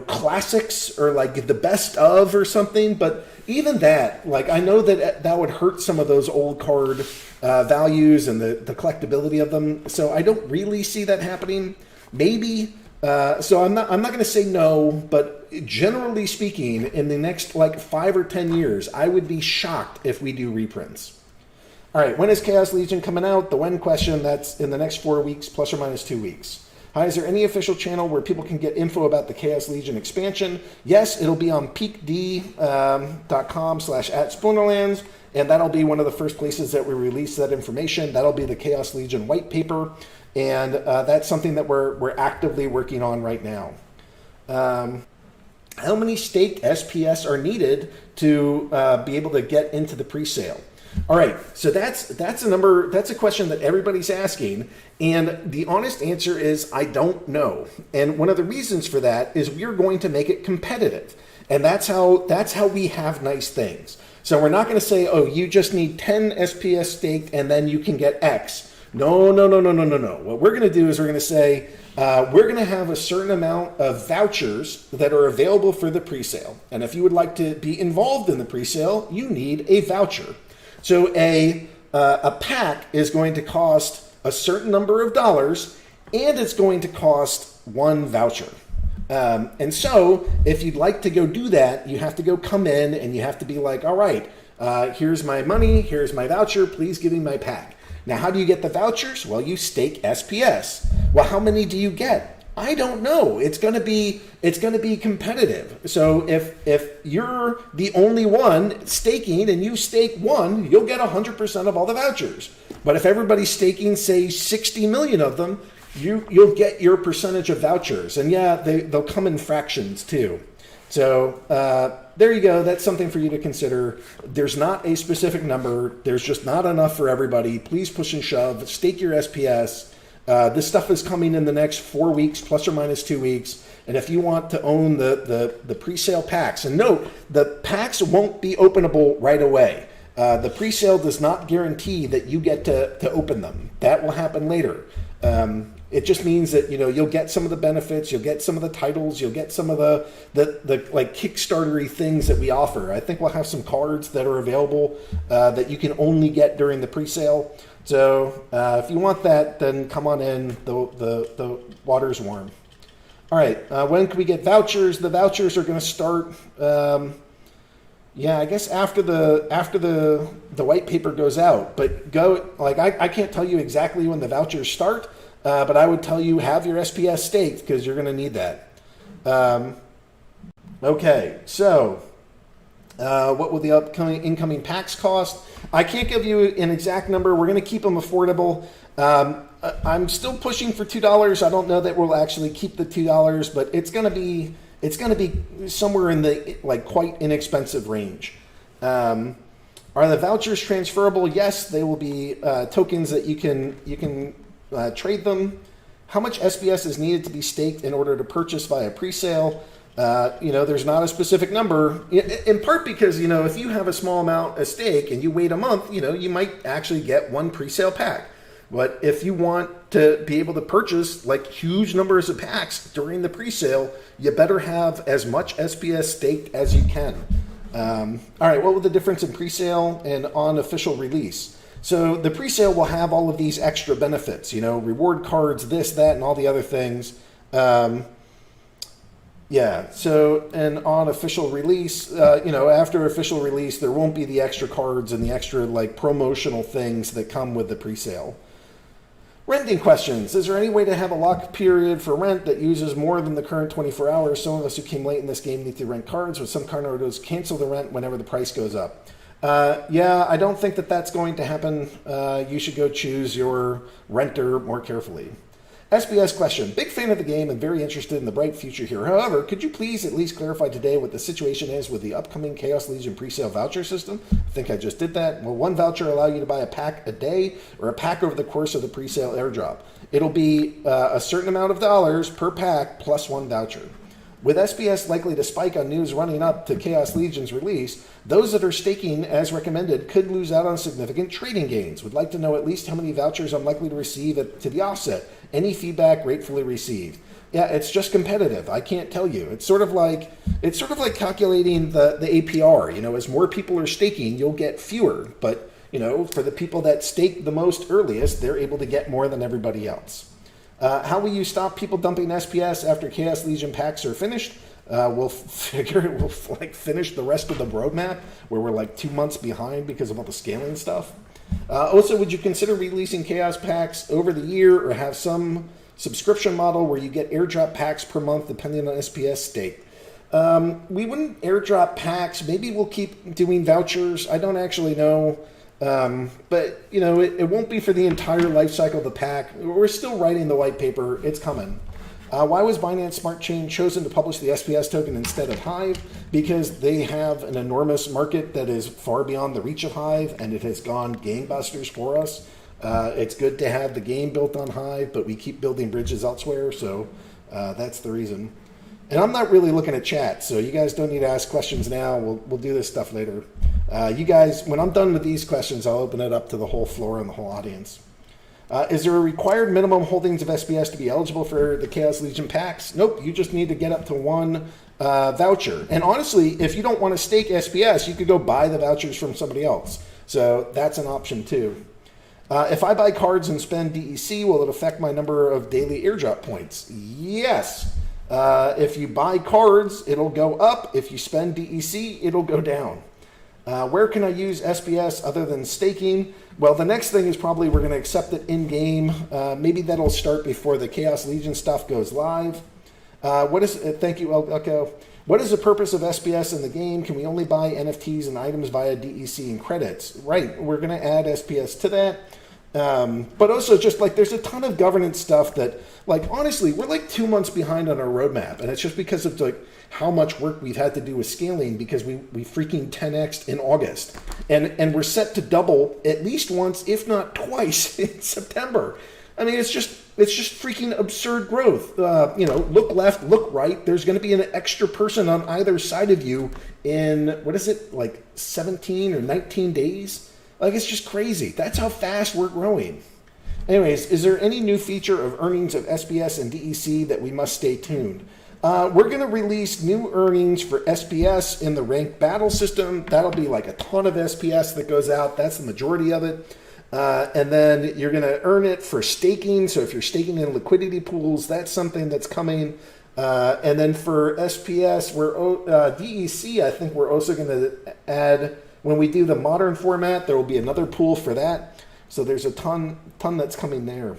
classics or like the best of or something. But even that, like, I know that would hurt some of those old card values and the collectability of them. So I don't really see that happening. Maybe. So I'm not going to say no, but generally speaking, in the next like 5 or 10 years, I would be shocked if we do reprints. All right, when is Chaos Legion coming out? The when question, that's in the next 4 weeks, plus or minus 2 weeks. Hi, is there any official channel where people can get info about the Chaos Legion expansion? Yes, it'll be on peakd.com/@Splinterlands, and that'll be one of the first places that we release that information. That'll be the Chaos Legion white paper, and that's something that we're actively working on right now. How many staked SPS are needed to be able to get into the pre-sale? All right, so that's a number. That's a question that everybody's asking, and the honest answer is I don't know. And one of the reasons for that is we're going to make it competitive, and that's how we have nice things. So we're not going to say, oh, you just need 10 SPS staked, and then you can get X. No. What we're going to do is we're going to say we're going to have a certain amount of vouchers that are available for the presale, and if you would like to be involved in the presale, you need a voucher. So a pack is going to cost a certain number of dollars, and it's going to cost one voucher. And so if you'd like to go do that, you have to go come in and you have to be like, all right, here's my money, here's my voucher, please give me my pack. Now, how do you get the vouchers? Well, you stake SPS. Well, how many do you get? I don't know. It's going to be competitive. So if you're the only one staking and you stake one, you'll get 100% of all the vouchers. But if everybody's staking, say 60 million of them, you'll get your percentage of vouchers. And yeah, they'll come in fractions too. So there you go. That's something for you to consider. There's not a specific number. There's just not enough for everybody. Please push and shove. Stake your SPS. This stuff is coming in the next 4 weeks, plus or minus 2 weeks. And if you want to own the pre-sale packs, and note, the packs won't be openable right away. The pre-sale does not guarantee that you get to open them. That will happen later. It just means that you'll get some of the benefits, you'll get some of the titles, you'll get some of the like Kickstarter-y things that we offer. I think we'll have some cards that are available that you can only get during the pre-sale. So if you want that, then come on in. The water's warm. All right. When can we get vouchers? The vouchers are going to start. I guess after the white paper goes out. But I can't tell you exactly when the vouchers start. But I would tell you have your SPS staked because you're going to need that. Okay. So. What will the incoming packs cost? I can't give you an exact number. We're going to keep them affordable. I'm still pushing for $2. I don't know that we'll actually keep the $2, but it's going to be somewhere in the quite inexpensive range. Are the vouchers transferable? Yes, they will be tokens that you can trade them. How much SPS is needed to be staked in order to purchase via presale? There's not a specific number, in part because, if you have a small amount at stake and you wait a month, you might actually get one pre-sale pack. But if you want to be able to purchase huge numbers of packs during the pre-sale, you better have as much SPS staked as you can. All right, what was the difference in pre-sale and on official release? So the pre-sale will have all of these extra benefits, reward cards, this, that, and all the other things. And on official release, after official release, there won't be the extra cards and the extra promotional things that come with the pre-sale. Renting questions. Is there any way to have a lock period for rent that uses more than the current 24 hours? Some of us who came late in this game need to rent cards, with some card holders cancel the rent whenever the price goes up. I don't think that's going to happen. You should go choose your renter more carefully. SBS question. Big fan of the game and very interested in the bright future here. However, could you please at least clarify today what the situation is with the upcoming Chaos Legion presale voucher system? I think I just did that. Will one voucher allow you to buy a pack a day or a pack over the course of the presale airdrop? It'll be a certain amount of dollars per pack plus one voucher. With SBS likely to spike on news running up to Chaos Legion's release, those that are staking as recommended could lose out on significant trading gains. Would like to know at least how many vouchers I'm likely to receive to the offset. Any feedback gratefully received. Yeah, it's just competitive. I can't tell you. It's sort of like calculating the APR. You know, as more people are staking, you'll get fewer. But, you know, for the people that stake the most earliest, they're able to get more than everybody else. How will you stop people dumping SPS after Chaos Legion packs are finished? We'll finish the rest of the roadmap where we're like 2 months behind because of all the scaling stuff. Also, would you consider releasing Chaos packs over the year or have some subscription model where you get airdrop packs per month depending on SPS stake? We wouldn't airdrop packs. Maybe we'll keep doing vouchers. I don't actually know. But, you know, it won't be for the entire life cycle of the pack. We're still writing the white paper. It's coming. Why was Binance Smart Chain chosen to publish the SPS token instead of Hive? Because they have an enormous market that is far beyond the reach of Hive, and it has gone gangbusters for us. It's good to have the game built on Hive, but we keep building bridges elsewhere, so that's the reason. And I'm not really looking at chat, so you guys don't need to ask questions now. We'll do this stuff later. You guys, when I'm done with these questions, I'll open it up to the whole floor and the whole audience. Is there a required minimum holdings of SPS to be eligible for the Chaos Legion packs? Nope, you just need to get up to one voucher. And honestly, if you don't want to stake SPS, you could go buy the vouchers from somebody else. So that's an option too. If I buy cards and spend DEC, will it affect my number of daily airdrop points? Yes. If you buy cards, it'll go up. If you spend DEC, it'll go down. Where can I use SPS other than staking? Well, the next thing is probably we're going to accept it in-game. Maybe that'll start before the Chaos Legion stuff goes live. Thank you, Elko. What is the purpose of SPS in the game? Can we only buy NFTs and items via DEC and credits? Right, we're going to add SPS to that. But also just like there's a ton of governance stuff that, like, honestly, we're like 2 months behind on our roadmap. And it's just because of like how much work we've had to do with scaling because we freaking 10x'd in August. And we're set to double at least once, if not twice, in September. I mean, it's just freaking absurd growth. You know, look left, look right. There's going to be an extra person on either side of you in, what is it, like 17 or 19 days? Like, it's just crazy. That's how fast we're growing. Anyways, is there any new feature of earnings of SPS and DEC that we must stay tuned? We're going to release new earnings for SPS in the ranked battle system. That'll be like a ton of SPS that goes out. That's the majority of it. And then you're going to earn it for staking. So if you're staking in liquidity pools, that's something that's coming. And then for SPS, DEC, I think we're also going to add, when we do the modern format, there will be another pool for that. So there's a ton that's coming there.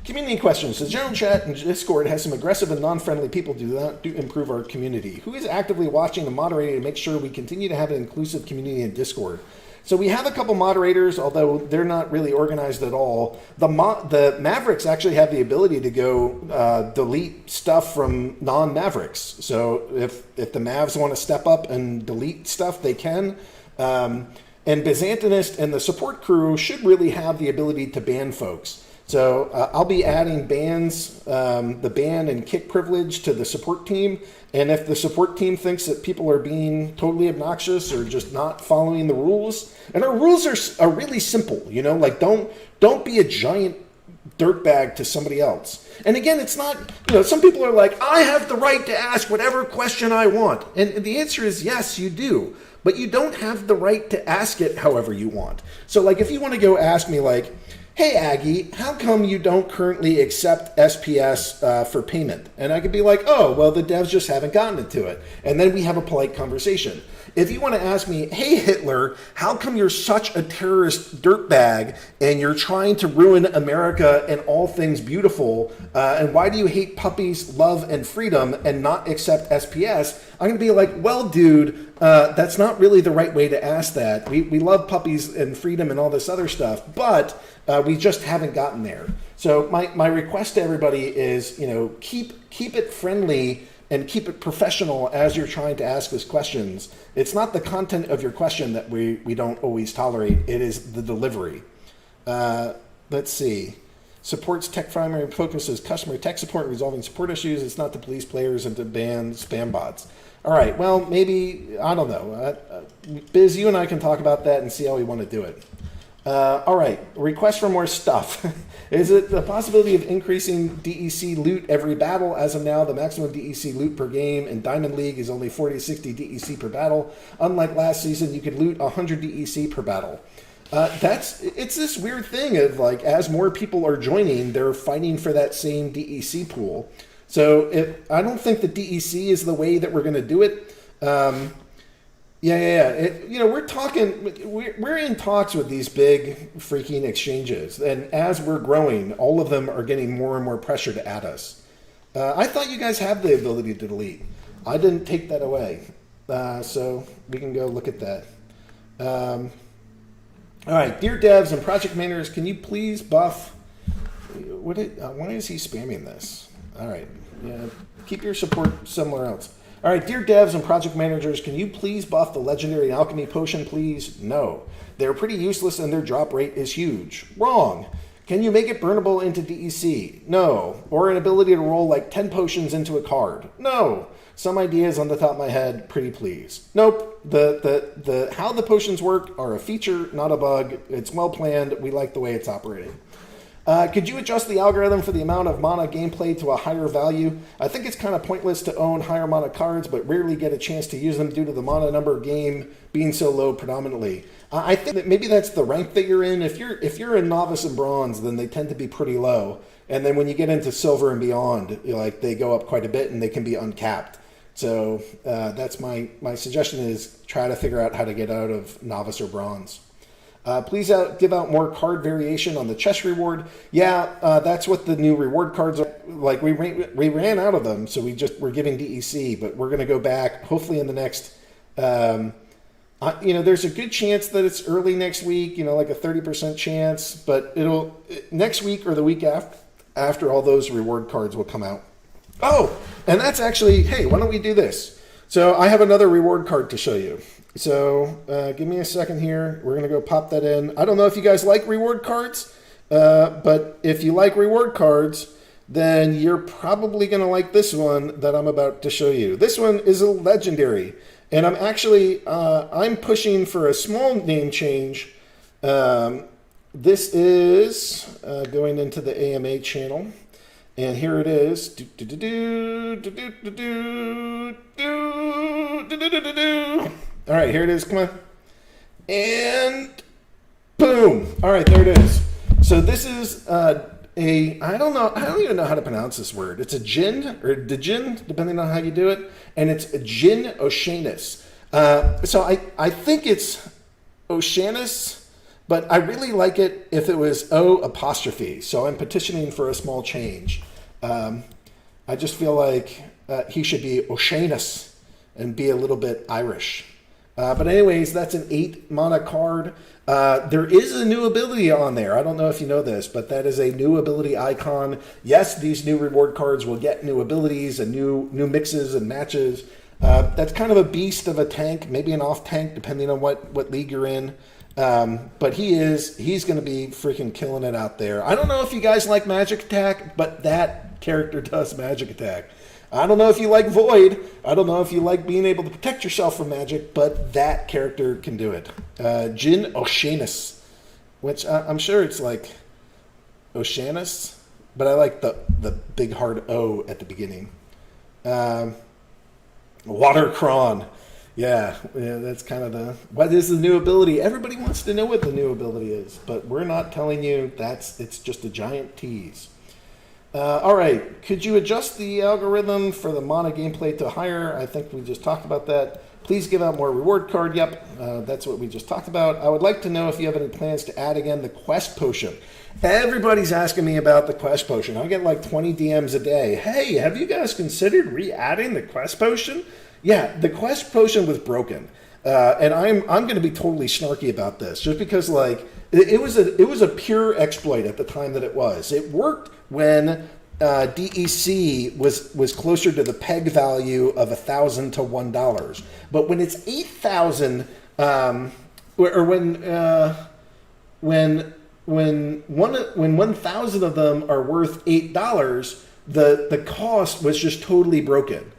Community questions. The general chat and Discord has some aggressive and non-friendly people do improve our community. Who is actively watching and moderating to make sure we continue to have an inclusive community in Discord? So we have a couple moderators, although they're not really organized at all. The Mavericks actually have the ability to go delete stuff from non-Mavericks. So if the Mavs want to step up and delete stuff, they can. And Byzantinist and the support crew should really have the ability to ban folks. So I'll be adding bans, the ban and kick privilege to the support team. And if the support team thinks that people are being totally obnoxious or just not following the rules, and our rules are really simple, you know, like don't be a giant dirtbag to somebody else. And again, it's not, you know, some people are like, I have the right to ask whatever question I want. And the answer is yes, you do. But you don't have the right to ask it however you want. So like if you want to go ask me like, hey, Aggie, how come you don't currently accept SPS for payment? And I could be like, oh, well, the devs just haven't gotten into it. And then we have a polite conversation. If you want to ask me, hey, Hitler, how come you're such a terrorist dirtbag and you're trying to ruin America and all things beautiful, and why do you hate puppies, love, and freedom and not accept SPS? I'm going to be like, well, dude, that's not really the right way to ask that. We love puppies and freedom and all this other stuff, but We just haven't gotten there. So my request to everybody is, keep it friendly and keep it professional as you're trying to ask us questions. It's not the content of your question that we don't always tolerate. It is the delivery. Let's see. Supports tech primary focus is customer tech support, resolving support issues. It's not to police players and to ban spam bots. All right, well, maybe, I don't know. Biz, you and I can talk about that and see how we want to do it. All right, request for more stuff. Is it the possibility of increasing DEC loot every battle? As of now, the maximum DEC loot per game in Diamond League is only 40 to 60 DEC per battle. Unlike last season, you could loot 100 DEC per battle. It's this weird thing of like, as more people are joining, they're fighting for that same DEC pool. So I don't think the DEC is the way that we're going to do it. We're in talks with these big freaking exchanges, and as we're growing, all of them are getting more and more pressure to add us. I thought you guys have the ability to delete. I didn't take that away, so we can go look at that. All right, dear devs and project managers, can you please buff? Why is he spamming this? All right, yeah, keep your support somewhere else. All right, dear devs and project managers, can you please buff the legendary alchemy potion, please? No. They're pretty useless and their drop rate is huge. Wrong. Can you make it burnable into DEC? No. Or an ability to roll like 10 potions into a card? No. Some ideas on the top of my head, pretty please. Nope. The how the potions work are a feature, not a bug. It's well planned. We like the way it's operating. Could you adjust the algorithm for the amount of mana gameplay to a higher value? I think it's kind of pointless to own higher mana cards, but rarely get a chance to use them due to the mana number game being so low predominantly. I think that maybe that's the rank that you're in. If you're in novice and bronze, then they tend to be pretty low. And then when you get into silver and beyond, they go up quite a bit and they can be uncapped. So that's my suggestion is try to figure out how to get out of novice or bronze. Please give out more card variation on the chest reward. Yeah, that's what the new reward cards are. Like we ran out of them, so we're giving DEC, but we're going to go back hopefully in the next. There's a good chance that it's early next week. Like a 30% chance, but next week or the week after all those reward cards will come out. Oh, and that's actually, hey, why don't we do this? So I have another reward card to show you. So give me a second here. We're going to go pop that in. I don't know if you guys like reward cards, but if you like reward cards, then you're probably going to like this one that I'm about to show you. This one is a legendary, and I'm pushing for a small name change. This is going into the AMA channel. And here it is. All right, here it is. Come on. And boom. All right, there it is. So this is I don't even know how to pronounce this word. It's a Jin or Djinn, depending on how you do it. And it's a Jin Oceanus. So I think it's Oceanus, but I really like it if it was O'. So I'm petitioning for a small change. I just feel like he should be Oceanus and be a little bit Irish. But anyways, that's an 8 mana card. There is a new ability on there. I don't know if you know this, but that is a new ability icon. Yes, these new reward cards will get new abilities and new mixes and matches. That's kind of a beast of a tank, maybe an off tank, depending on what league you're in. But he's going to be freaking killing it out there. I don't know if you guys like Magic Attack, but that character does Magic Attack. I don't know if you like Void. I don't know if you like being able to protect yourself from magic, but that character can do it. Jin Oceanus, which I'm sure it's like Oceanus, but I like the big hard O at the beginning. Watercrawn. Yeah, that's kind of what is the new ability? Everybody wants to know what the new ability is, but we're not telling you. It's just a giant tease. All right, could you adjust the algorithm for the mana gameplay to higher? I think we just talked about that. Please give out more reward card. Yep, that's what we just talked about. I would like to know if you have any plans to add again the quest potion. Everybody's asking me about the quest potion. I get like 20 DMs a day. Hey, have you guys considered re-adding the quest potion? Yeah, the quest potion was broken. And I'm going to be totally snarky about this, just because It was a pure exploit at the time that it was. It worked when DEC was closer to the peg value of $1,000 to $1. But when it's 8,000, or when 1,000 of them are worth $8, the cost was just totally broken.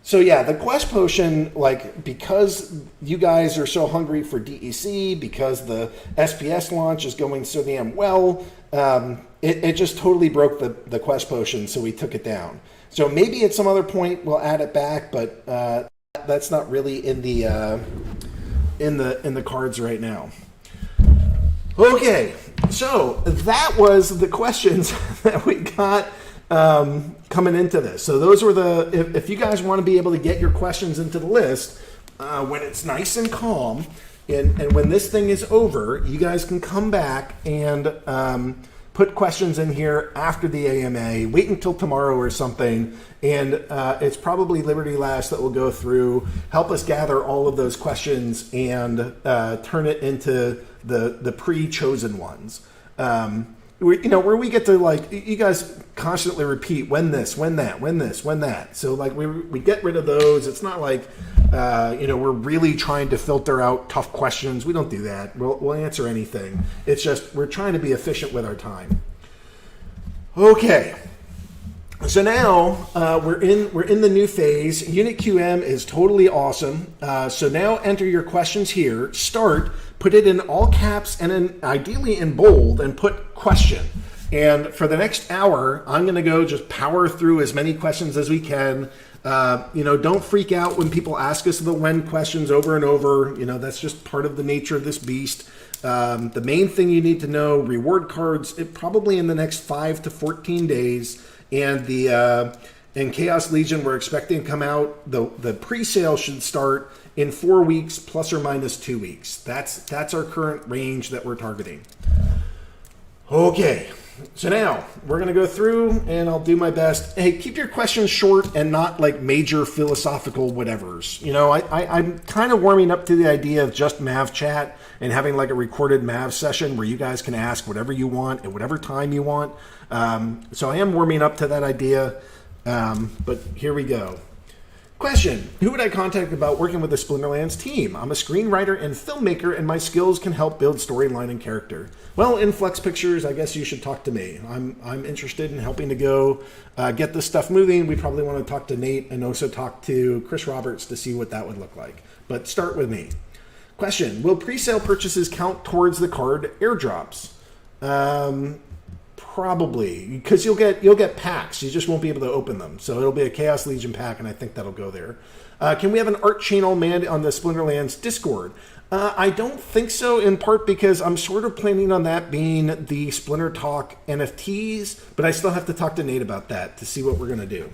So yeah, the Quest Potion, like, because you guys are so hungry for DEC, because the SPS launch is going so damn well, it just totally broke the Quest Potion, so we took it down. So maybe at some other point we'll add it back, but that's not really in the cards right now. Okay, so that was the questions that we got coming into this. So those were if you guys want to be able to get your questions into the list when it's nice and calm, and when this thing is over, you guys can come back and put questions in here after the AMA. Wait until tomorrow or something, and it's probably Liberty Lash that will go through, help us gather all of those questions and turn it into the pre-chosen ones. Where we get to, like, you guys constantly repeat when this, when that, when this, when that. So, like, we get rid of those. It's not like, we're really trying to filter out tough questions. We don't do that. We'll answer anything. It's just we're trying to be efficient with our time. Okay. So now we're in the new phase. Unit QM is totally awesome. So now enter your questions here. Start. Put it in all caps and ideally in bold, and put question. And for the next hour, I'm going to go just power through as many questions as we can. Don't freak out when people ask us the when questions over and over. That's just part of the nature of this beast. The main thing you need to know: reward cards, probably in the next 5 to 14 days, and in Chaos Legion, we're expecting to come out. The pre-sale should start in 4 weeks, plus or minus 2 weeks. That's our current range that we're targeting. Okay, so now we're going to go through, and I'll do my best. Hey, keep your questions short and not like major philosophical whatevers. I'm kind of warming up to the idea of just Mav chat and having like a recorded Mav session where you guys can ask whatever you want at whatever time you want. So I am warming up to that idea, but here we go. Question: who would I contact about working with the Splinterlands team? I'm a screenwriter and filmmaker, and my skills can help build storyline and character. Well, in Flex Pictures, I guess you should talk to me. I'm interested in helping to go get this stuff moving. We probably want to talk to Nate and also talk to Chris Roberts to see what that would look like. But start with me. Question: will pre-sale purchases count towards the card airdrops? Probably, because you'll get packs. You just won't be able to open them. So it'll be a Chaos Legion pack, and I think that'll go there. Can we have an art channel manned on the Splinterlands Discord? I don't think so, in part because I'm sort of planning on that being the Splintertalk NFTs, but I still have to talk to Nate about that to see what we're going to do.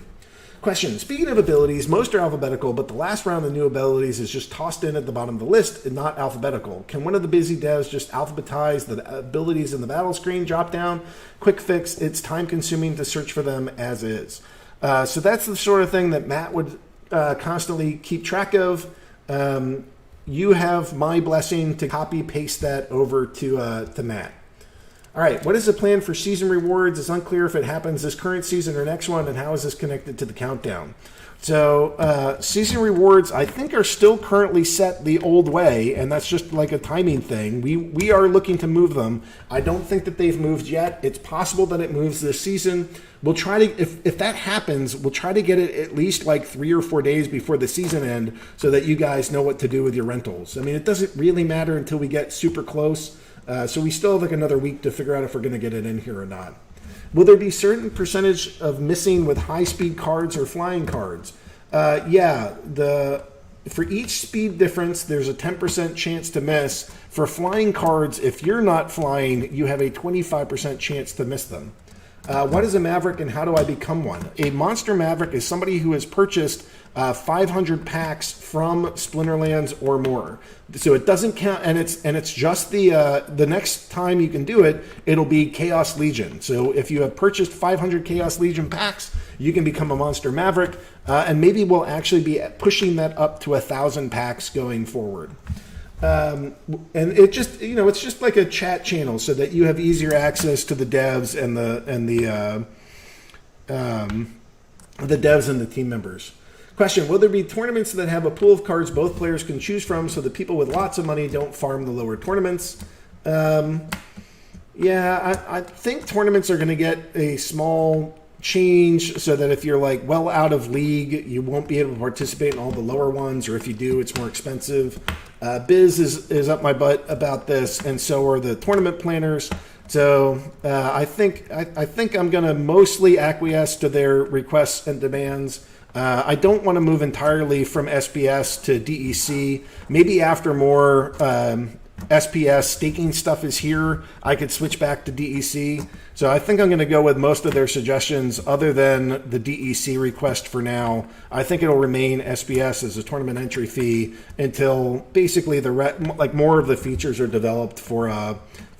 Question: speaking of abilities, most are alphabetical, but the last round of new abilities is just tossed in at the bottom of the list and not alphabetical. Can one of the busy devs just alphabetize the abilities in the battle screen drop down? Quick fix, it's time consuming to search for them as is. So that's the sort of thing that Matt would constantly keep track of. You have my blessing to copy paste that over to Matt. All right, what is the plan for season rewards? It's unclear if it happens this current season or next one, and how is this connected to the countdown? So season rewards, I think, are still currently set the old way, and that's just like a timing thing. We are looking to move them. I don't think that they've moved yet. It's possible that it moves this season. We'll try to, if that happens, we'll try to get it at least like 3 or 4 days before the season end so that you guys know what to do with your rentals. I mean, it doesn't really matter until we get super close. So we still have like another week to figure out if we're going to get it in here or not. Will there be certain percentage of missing with high-speed cards or flying cards? For each speed difference, there's a 10% chance to miss. For flying cards, if you're not flying, you have a 25% chance to miss them. What is a Maverick and how do I become one? A Monster Maverick is somebody who has purchased 500 packs from Splinterlands or more. So it doesn't count, and it's just the next time you can do it, it'll be Chaos Legion. So if you have purchased 500 Chaos Legion packs, you can become a Monster Maverick, and maybe we'll actually be pushing that up to 1,000 packs going forward. And it just, it's just like a chat channel so that you have easier access to the devs and the devs and the team members. Question, will there be tournaments that have a pool of cards both players can choose from so that people with lots of money don't farm the lower tournaments? Yeah, I think tournaments are going to get a small change so that if you're like well out of league, you won't be able to participate in all the lower ones, or if you do, it's more expensive. Biz is up my butt about this, and so are the tournament planners. So I think I'm going to mostly acquiesce to their requests and demands. I don't want to move entirely from SPS to DEC. Maybe after more SPS staking stuff is here, I could switch back to DEC. So I think I'm going to go with most of their suggestions other than the DEC request for now. I think it'll remain SPS as a tournament entry fee until basically more of the features are developed for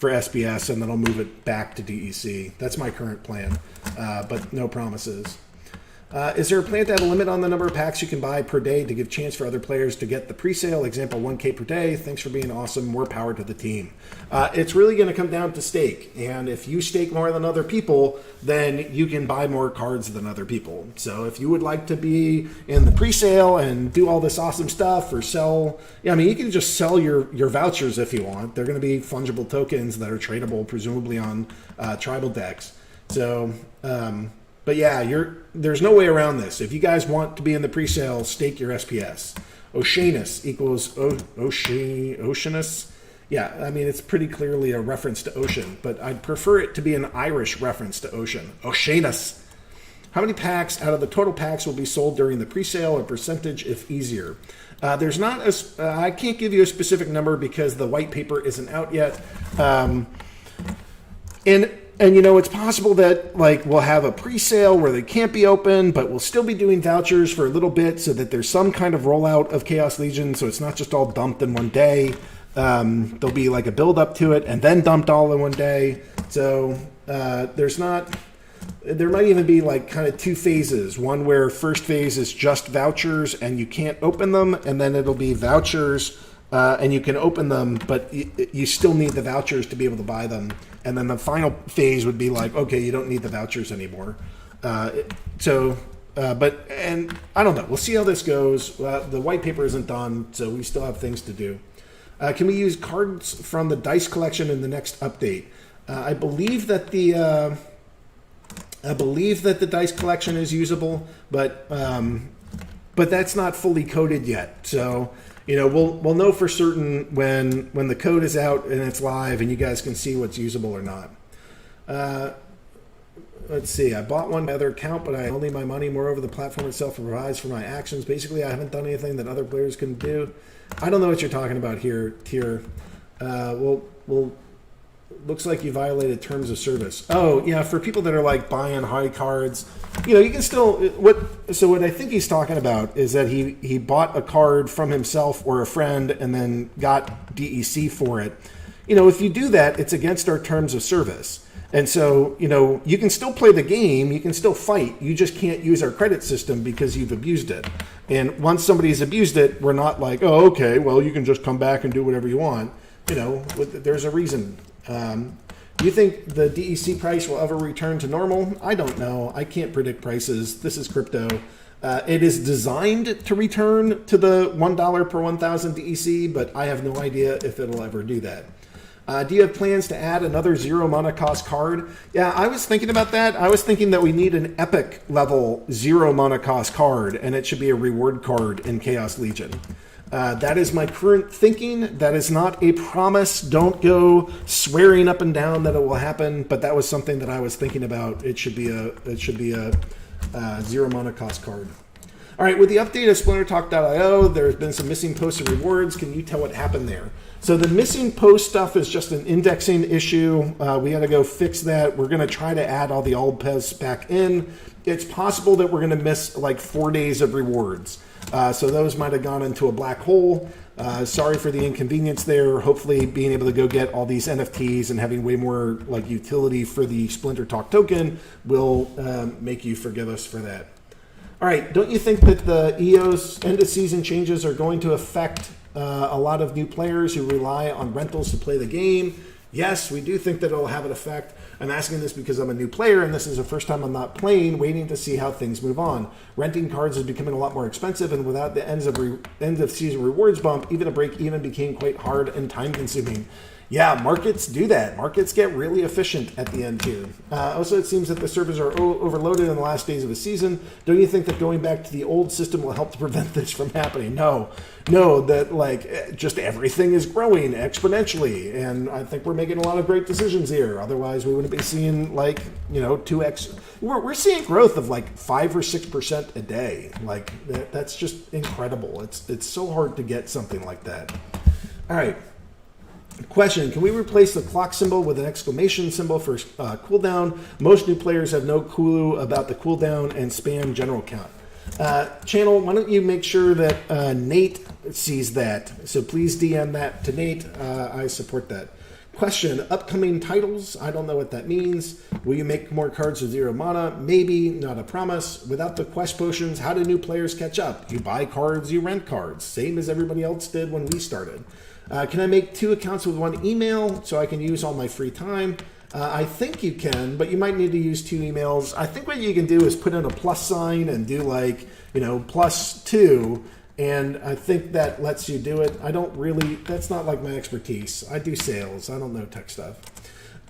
SPS, and then I'll move it back to DEC. That's my current plan, but no promises. Is there a plan to have a limit on the number of packs you can buy per day to give chance for other players to get the pre-sale? Example, 1K per day. Thanks for being awesome. More power to the team. It's really going to come down to stake. And if you stake more than other people, then you can buy more cards than other people. So if you would like to be in the pre-sale and do all this awesome stuff or sell, you can just sell your vouchers if you want. They're going to be fungible tokens that are tradable, presumably on tribal decks. So, but yeah, there's no way around this. If you guys want to be in the pre-sale, stake your SPS. Oceanus equals Oceanus. Yeah, it's pretty clearly a reference to ocean, but I'd prefer it to be an Irish reference to ocean. Oceanus. How many packs out of the total packs will be sold during the pre-sale, a percentage if easier? There's not I can't give you a specific number because the white paper isn't out yet. And it's possible that we'll have a pre-sale where they can't be open, but we'll still be doing vouchers for a little bit so that there's some kind of rollout of Chaos Legion, so it's not just all dumped in one day. There'll be a build up to it and then dumped all in one day. So there might even be kind of two phases. One where first phase is just vouchers and you can't open them, and then it'll be vouchers and you can open them, but you still need the vouchers to be able to buy them. And then the final phase would be okay, you don't need the vouchers anymore. But I don't know. We'll see how this goes. The white paper isn't done, so we still have things to do. Can we use cards from the dice collection in the next update? I believe that the dice collection is usable, but that's not fully coded yet. So. We'll know for certain when the code is out and it's live and you guys can see what's usable or not. Let's see. I bought one other account, but I only my money. Moreover, the platform itself provides for my actions. Basically, I haven't done anything that other players can do. I don't know what you're talking about here, Tier. Looks like you violated terms of service. Oh, yeah, for people that are buying high cards, you can still what I think he's talking about is that he bought a card from himself or a friend and then got DEC for it. If you do that, it's against our terms of service. And so, you can still play the game, you can still fight, you just can't use our credit system because you've abused it. And once somebody's abused it, we're not oh, okay, well, you can just come back and do whatever you want. There's a reason. Do you think the DEC price will ever return to normal? I don't know. I can't predict prices. This is crypto. It is designed to return to the $1 per 1,000 DEC, but I have no idea if it'll ever do that. Do you have plans to add another zero mana cost card? Yeah, I was thinking about that. I was thinking that we need an epic level zero mana cost card, and it should be a reward card in Chaos Legion. That is my current thinking. That is not a promise. Don't go swearing up and down that it will happen. But that was something that I was thinking about. It should be a zero mana cost card. All right. With the update of Splintertalk.io, there's been some missing posts and rewards. Can you tell what happened there? So the missing post stuff is just an indexing issue. We got to go fix that. We're going to try to add all the old posts back in. It's possible that we're going to miss 4 days of rewards. So those might have gone into a black hole. Sorry for the inconvenience there. Hopefully being able to go get all these NFTs and having way more utility for the Splintertalk token will make you forgive us for that. All right, don't you think that the EOS end of season changes are going to affect a lot of new players who rely on rentals to play the game? Yes, we do think that it'll have an effect. I'm asking this because I'm a new player and this is the first time I'm not playing, waiting to see how things move on. Renting cards is becoming a lot more expensive, and without the end of season rewards bump, even a break even became quite hard and time consuming. Yeah, markets do that. Markets get really efficient at the end here. Also, it seems that the servers are overloaded in the last days of the season. Don't you think that going back to the old system will help to prevent this from happening? No, that like just everything is growing exponentially, and I think we're making a lot of great decisions here. Otherwise, we wouldn't be seeing like 2x. We're seeing growth of like 5 or 6% a day. Like that's just incredible. It's so hard to get something like that. All right. Question, can we replace the clock symbol with an exclamation symbol for cooldown? Most new players have no clue about the cooldown and spam general count. Channel, why don't you make sure that Nate sees that? So please DM that to Nate. I support that. Question, upcoming titles. I don't know what that means. Will you make more cards with 0 mana? Maybe, not a promise. Without the quest potions, how do new players catch up? You buy cards, you rent cards. Same as everybody else did when we started. Can I make 2 accounts with 1 email so I can use all my free time? I think you can, but you might need to use 2 emails. I think what you can do is put in a plus sign and do like, +2. And I think that lets you do it. That's not like my expertise. I do sales. I don't know tech stuff.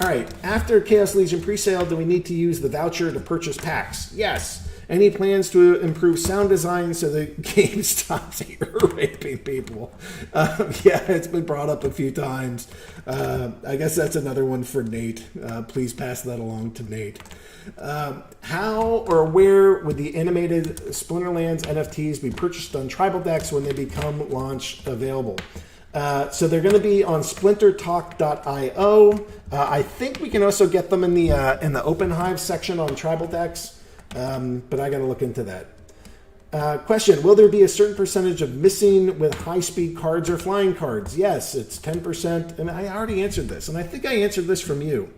All right. After Chaos Legion presale, do we need to use the voucher to purchase packs? Yes. Any plans to improve sound design so the game stops ear-raping people? Yeah, it's been brought up a few times. I guess that's another one for Nate. Please pass that along to Nate. How or where would the animated Splinterlands NFTs be purchased on Tribal Decks when they become launch available? So they're going to be on splintertalk.io. I think we can also get them in the Open Hive section on Tribal Decks. But I got to look into that. Question, will there be a certain percentage of missing with high-speed cards or flying cards? Yes, it's 10%. And I already answered this, and I think I answered this from you.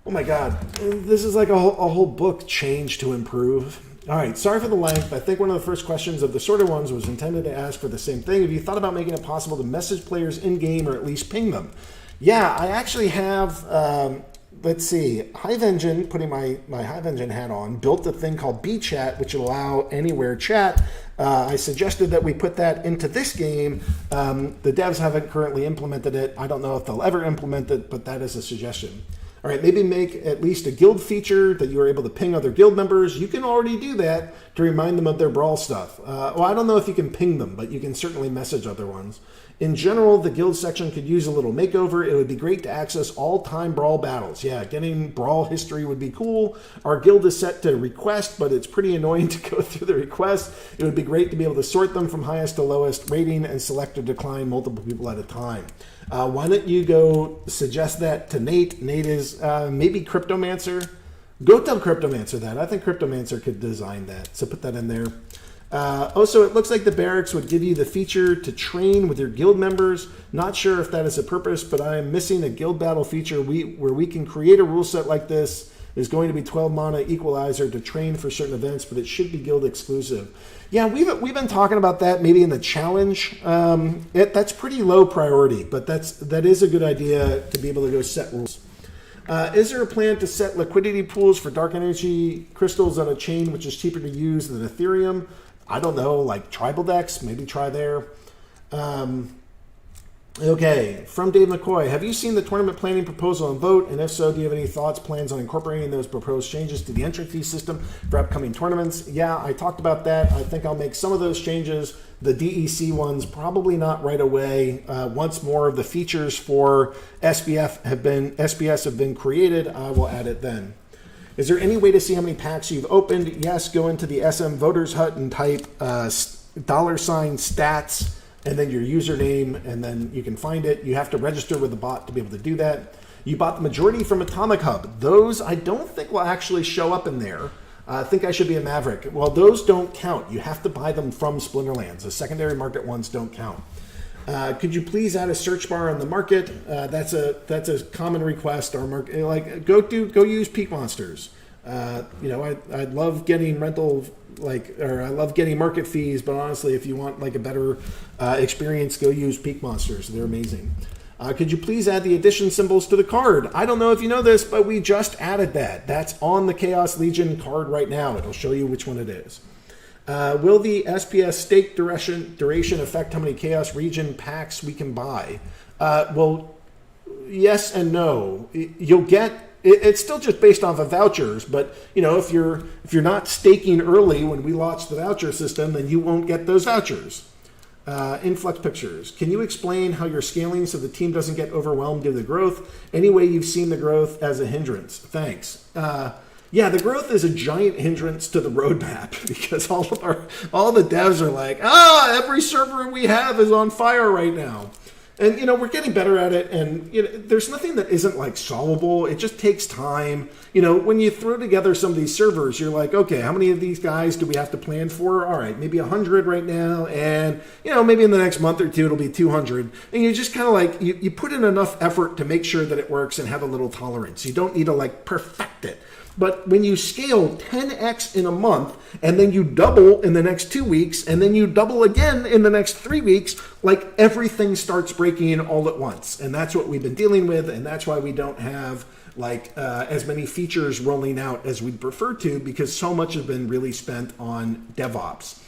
Oh my God, this is like a whole book change to improve. All right, sorry for the length. I think one of the first questions of the shorter ones was intended to ask for the same thing. Have you thought about making it possible to message players in-game or at least ping them? Yeah, I actually have... let's see, Hive Engine, putting my Hive Engine hat on, built a thing called BChat, which will allow anywhere chat. I suggested that we put that into this game. The devs haven't currently implemented it. I don't know if they'll ever implement it, but that is a suggestion. All right, maybe make at least a guild feature that you are able to ping other guild members. You can already do that to remind them of their brawl stuff. Well, I don't know if you can ping them, but you can certainly message other ones. In general, the guild section could use a little makeover. It would be great to access all-time brawl battles. Yeah, getting brawl history would be cool. Our guild is set to request, but it's pretty annoying to go through the requests. It would be great to be able to sort them from highest to lowest rating and select or decline multiple people at a time. Why don't you go suggest that to Nate? Nate is maybe Cryptomancer. Go tell Cryptomancer that. I think Cryptomancer could design that. So put that in there. Also, it looks like the barracks would give you the feature to train with your guild members. Not sure if that is a purpose, but I am missing a guild battle feature where we can create a rule set like this. There's going to be 12 mana equalizer to train for certain events, but it should be guild exclusive. Yeah, we've been talking about that maybe in the challenge. That's pretty low priority, but that is a good idea to be able to go set rules. Is there a plan to set liquidity pools for dark energy crystals on a chain which is cheaper to use than Ethereum? I don't know, like Tribal Decks, maybe try there. Okay, from Dave McCoy, have you seen the tournament planning proposal and vote? And if so, do you have any thoughts, plans on incorporating those proposed changes to the entry fee system for upcoming tournaments? Yeah, I talked about that. I think I'll make some of those changes. The DEC ones, probably not right away. Once more of the features for SPS have been created, I will add it then. Is there any way to see how many packs you've opened? Yes, go into the SM Voters Hut and type $stats and then your username, and then you can find it. You have to register with the bot to be able to do that. You bought the majority from Atomic Hub. Those I don't think will actually show up in there. I think I should be a Maverick. Well, those don't count. You have to buy them from Splinterlands. The secondary market ones don't count. Could you please add a search bar on the market? That's a common request. Our market, like go use Peak Monsters. I love getting rental, or I love getting market fees, but honestly, if you want like a better experience, go use Peak Monsters. They're amazing. Could you please add the addition symbols to the card? I don't know if you know this, but we just added that. That's on the Chaos Legion card right now. It'll show you which one it is. Will the SPS stake duration affect how many Chaos Region packs we can buy? Well, yes and no. You'll get. It's still just based off of vouchers, but if you're not staking early when we launch the voucher system, then you won't get those vouchers. Influx Pictures. Can you explain how you're scaling so the team doesn't get overwhelmed due to the growth? Any way you've seen the growth as a hindrance? Thanks. Yeah, the growth is a giant hindrance to the roadmap because all the devs are like, every server we have is on fire right now. And, we're getting better at it, and, there's nothing that isn't, like, solvable. It just takes time. When you throw together some of these servers, you're like, okay, how many of these guys do we have to plan for? All right, maybe 100 right now, and, maybe in the next month or two it'll be 200. And you just kind of, like, you put in enough effort to make sure that it works and have a little tolerance. You don't need to, like, perfect it. But when you scale 10x in a month, and then you double in the next 2 weeks, and then you double again in the next 3 weeks, like everything starts breaking all at once. And that's what we've been dealing with, and that's why we don't have as many features rolling out as we'd prefer to, because so much has been really spent on DevOps.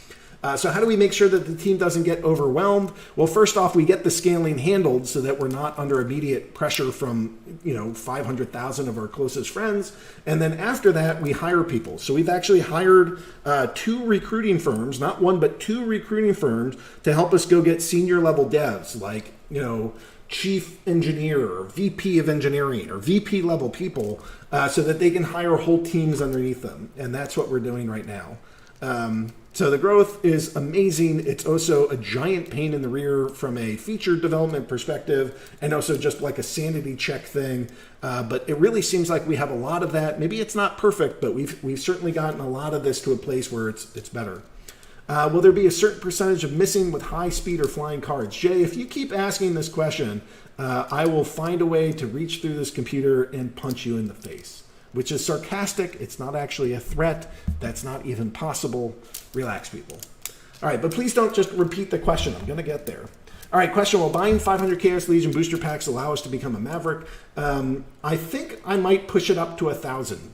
So how do we make sure that the team doesn't get overwhelmed? Well, first off, we get the scaling handled so that we're not under immediate pressure from 500,000 of our closest friends. And then after that, we hire people. So we've actually hired 2 recruiting firms, not one, but 2 recruiting firms to help us go get senior level devs like, chief engineer or VP of engineering or VP level people so that they can hire whole teams underneath them. And that's what we're doing right now. So the growth is amazing. It's also a giant pain in the rear from a feature development perspective, and also just like a sanity check thing. But it really seems like we have a lot of that. Maybe it's not perfect, but we've certainly gotten a lot of this to a place where it's better. Will there be a certain percentage of missing with high speed or flying cards? Jay, if you keep asking this question, I will find a way to reach through this computer and punch you in the face. Which is sarcastic. It's not actually a threat. That's not even possible. Relax, people. All right, but please don't just repeat the question. I'm going to get there. All right, question. Will buying 500 Chaos Legion booster packs allow us to become a Maverick? I think I might push it up to 1,000,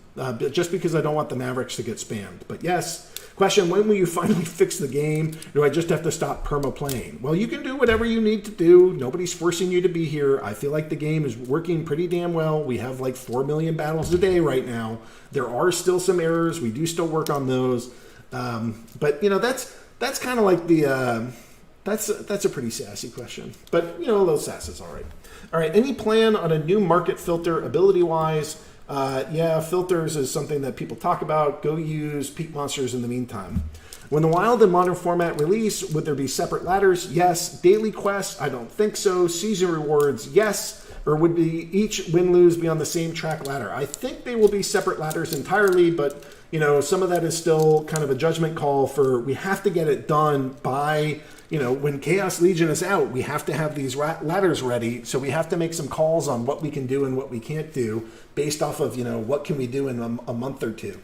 just because I don't want the Mavericks to get spammed. But yes. Question, when will you finally fix the game? Do I just have to stop perma-playing? Well, you can do whatever you need to do. Nobody's forcing you to be here. I feel like the game is working pretty damn well. We have like 4 million battles a day right now. There are still some errors. We do still work on those. But, that's kind of like the... That's a pretty sassy question. But, a little sass is all right. All right, any plan on a new market filter ability-wise? Yeah, filters is something that people talk about. Go use Peak Monsters in the meantime. When the Wild and Modern format release, would there be separate ladders? Yes. Daily quests? I don't think so. Season rewards? Yes. Or would each win-lose be on the same track ladder? I think they will be separate ladders entirely, but some of that is still kind of a judgment call for we have to get it done by when Chaos Legion is out, we have to have these ladders ready. So we have to make some calls on what we can do and what we can't do based off of, what can we do in a month or two.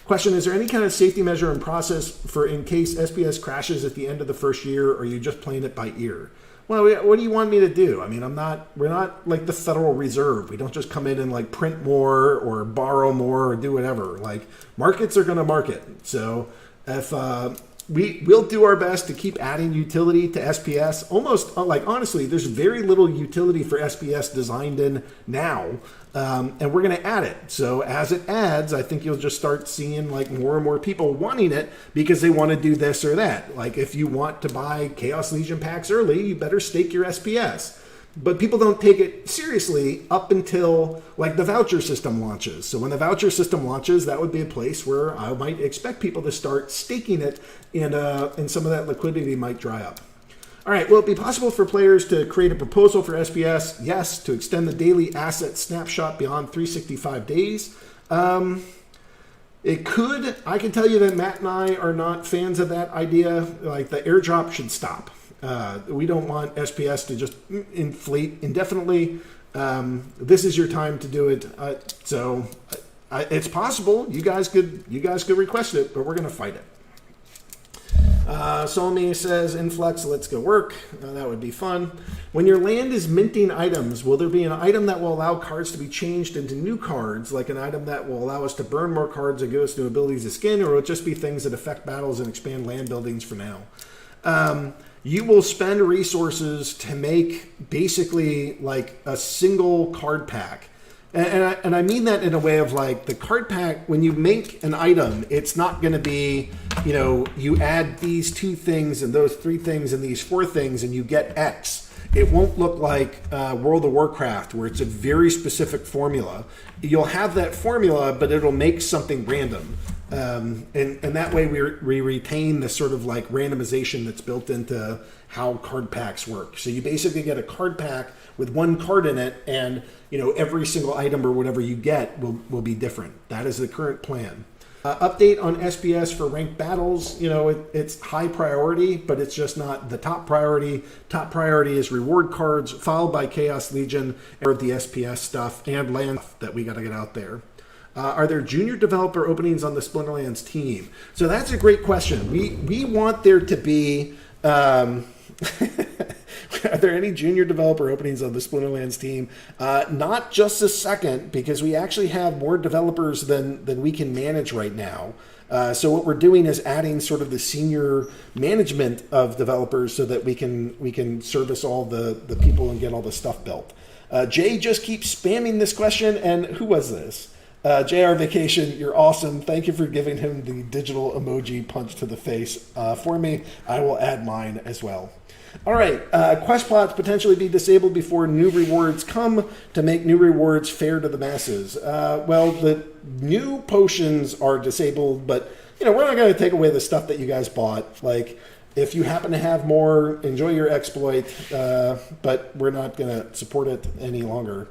Question, is there any kind of safety measure and process for in case SPS crashes at the end of the first year, or are you just playing it by ear? Well, what do you want me to do? I mean, we're not like the Federal Reserve. We don't just come in and like print more or borrow more or do whatever. Like markets are going to market. So if, we'll do our best to keep adding utility to SPS. Almost like honestly, there's very little utility for SPS designed in now, and we're going to add it. So as it adds, I think you'll just start seeing like more and more people wanting it because they want to do this or that. Like if you want to buy Chaos Legion packs early, you better stake your SPS. But people don't take it seriously up until like the voucher system launches. So when the voucher system launches, that would be a place where I might expect people to start staking it, and some of that liquidity might dry up. All right, will it be possible for players to create a proposal for SPS? Yes, to extend the daily asset snapshot beyond 365 days. It could. I can tell you that Matt and I are not fans of that idea. Like the airdrop should stop. We don't want SPS to just inflate indefinitely. This is your time to do it. So It's possible. You guys could request it, but we're going to fight it. Solomie says, Influx, let's go work. That would be fun. When your land is minting items, will there be an item that will allow cards to be changed into new cards, like an item that will allow us to burn more cards and give us new abilities to skin, or will it just be things that affect battles and expand land buildings for now? You will spend resources to make basically like a single card pack. And I mean that in a way of like the card pack, when you make an item, it's not going to be, you add these 2 things and those 3 things and these 4 things and you get X. It won't look like World of Warcraft where it's a very specific formula. You'll have that formula, but it'll make something random. And that way we retain the sort of like randomization that's built into how card packs work. So you basically get a card pack with 1 card in it, and every single item or whatever you get will be different. That is the current plan. Update on SPS for ranked battles. It's high priority, but it's just not the top priority. Top priority is reward cards, followed by Chaos Legion, or the SPS stuff and land stuff that we got to get out there. Are there junior developer openings on the Splinterlands team? So that's a great question. We want there to be... Are there any junior developer openings on the Splinterlands team? Not just a second, because we actually have more developers than we can manage right now. So what we're doing is adding sort of the senior management of developers so that we can service all the people and get all the stuff built. Jay just keeps spamming this question, and who was this? JR Vacation, you're awesome. Thank you for giving him the digital emoji punch to the face for me. I will add mine as well. All right, quest plots potentially be disabled before new rewards come to make new rewards fair to the masses. Well, the new potions are disabled, but we're not going to take away the stuff that you guys bought. Like, if you happen to have more, enjoy your exploit, but we're not going to support it any longer.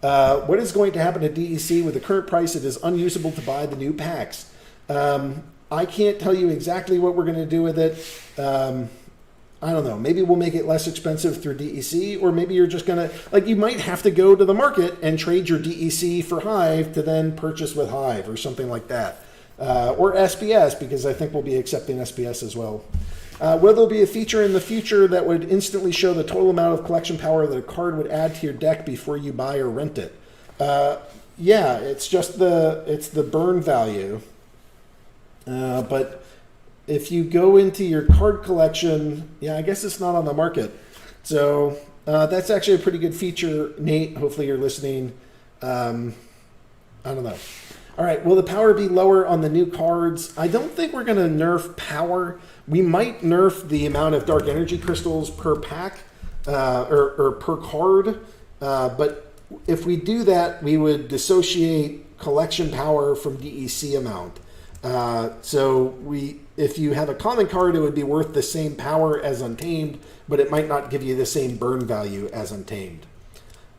What is going to happen to DEC with the current price? It is unusable to buy the new packs. I can't tell you exactly what we're going to do with it. I don't know. Maybe we'll make it less expensive through DEC, or maybe you're just going to, you might have to go to the market and trade your DEC for Hive to then purchase with Hive or something like that. Or SPS, because I think we'll be accepting SPS as well. Will there be a feature in the future that would instantly show the total amount of collection power that a card would add to your deck before you buy or rent it? Yeah, it's just the burn value. But if you go into your card collection, I guess it's not on the market. So that's actually a pretty good feature, Nate. Hopefully you're listening. I don't know. All right, will the power be lower on the new cards? I don't think we're going to nerf power. We might nerf the amount of dark energy crystals per pack or per card. But if we do that, we would dissociate collection power from DEC amount. If you have a common card, it would be worth the same power as Untamed, but it might not give you the same burn value as Untamed.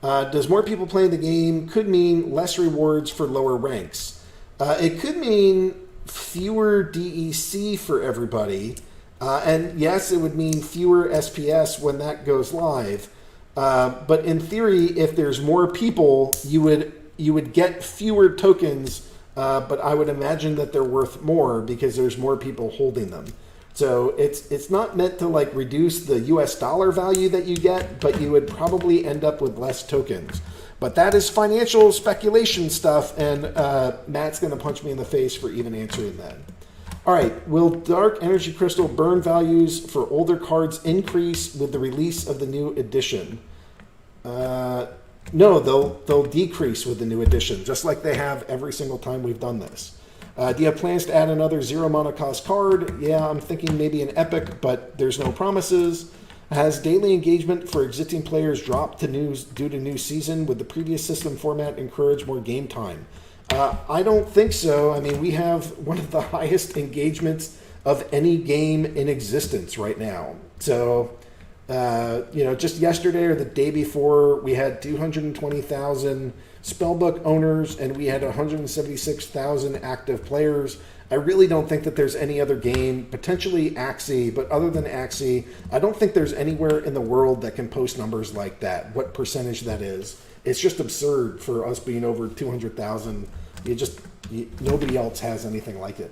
Does more people playing the game could mean less rewards for lower ranks? It could mean fewer DEC for everybody, and yes, it would mean fewer SPS when that goes live. But in theory, if there's more people, you would get fewer tokens. But I would imagine that they're worth more because there's more people holding them. So it's not meant to reduce the US dollar value that you get, but you would probably end up with less tokens. But that is financial speculation stuff, and Matt's going to punch me in the face for even answering that. All right, will Dark Energy Crystal burn values for older cards increase with the release of the new edition? No, they'll decrease with the new edition, just like they have every single time we've done this. Do you have plans to add another 0 mana cost card? Yeah, I'm thinking maybe an epic, but there's no promises. Has daily engagement for existing players dropped due to new season? Would the previous system format encourage more game time? I don't think so. I mean, we have one of the highest engagements of any game in existence right now. So... just yesterday or the day before, we had 220,000 spellbook owners and we had 176,000 active players. I really don't think that there's any other game, potentially Axie, but other than Axie, I don't think there's anywhere in the world that can post numbers like that, what percentage that is. It's just absurd for us being over 200,000 Nobody else has anything like it.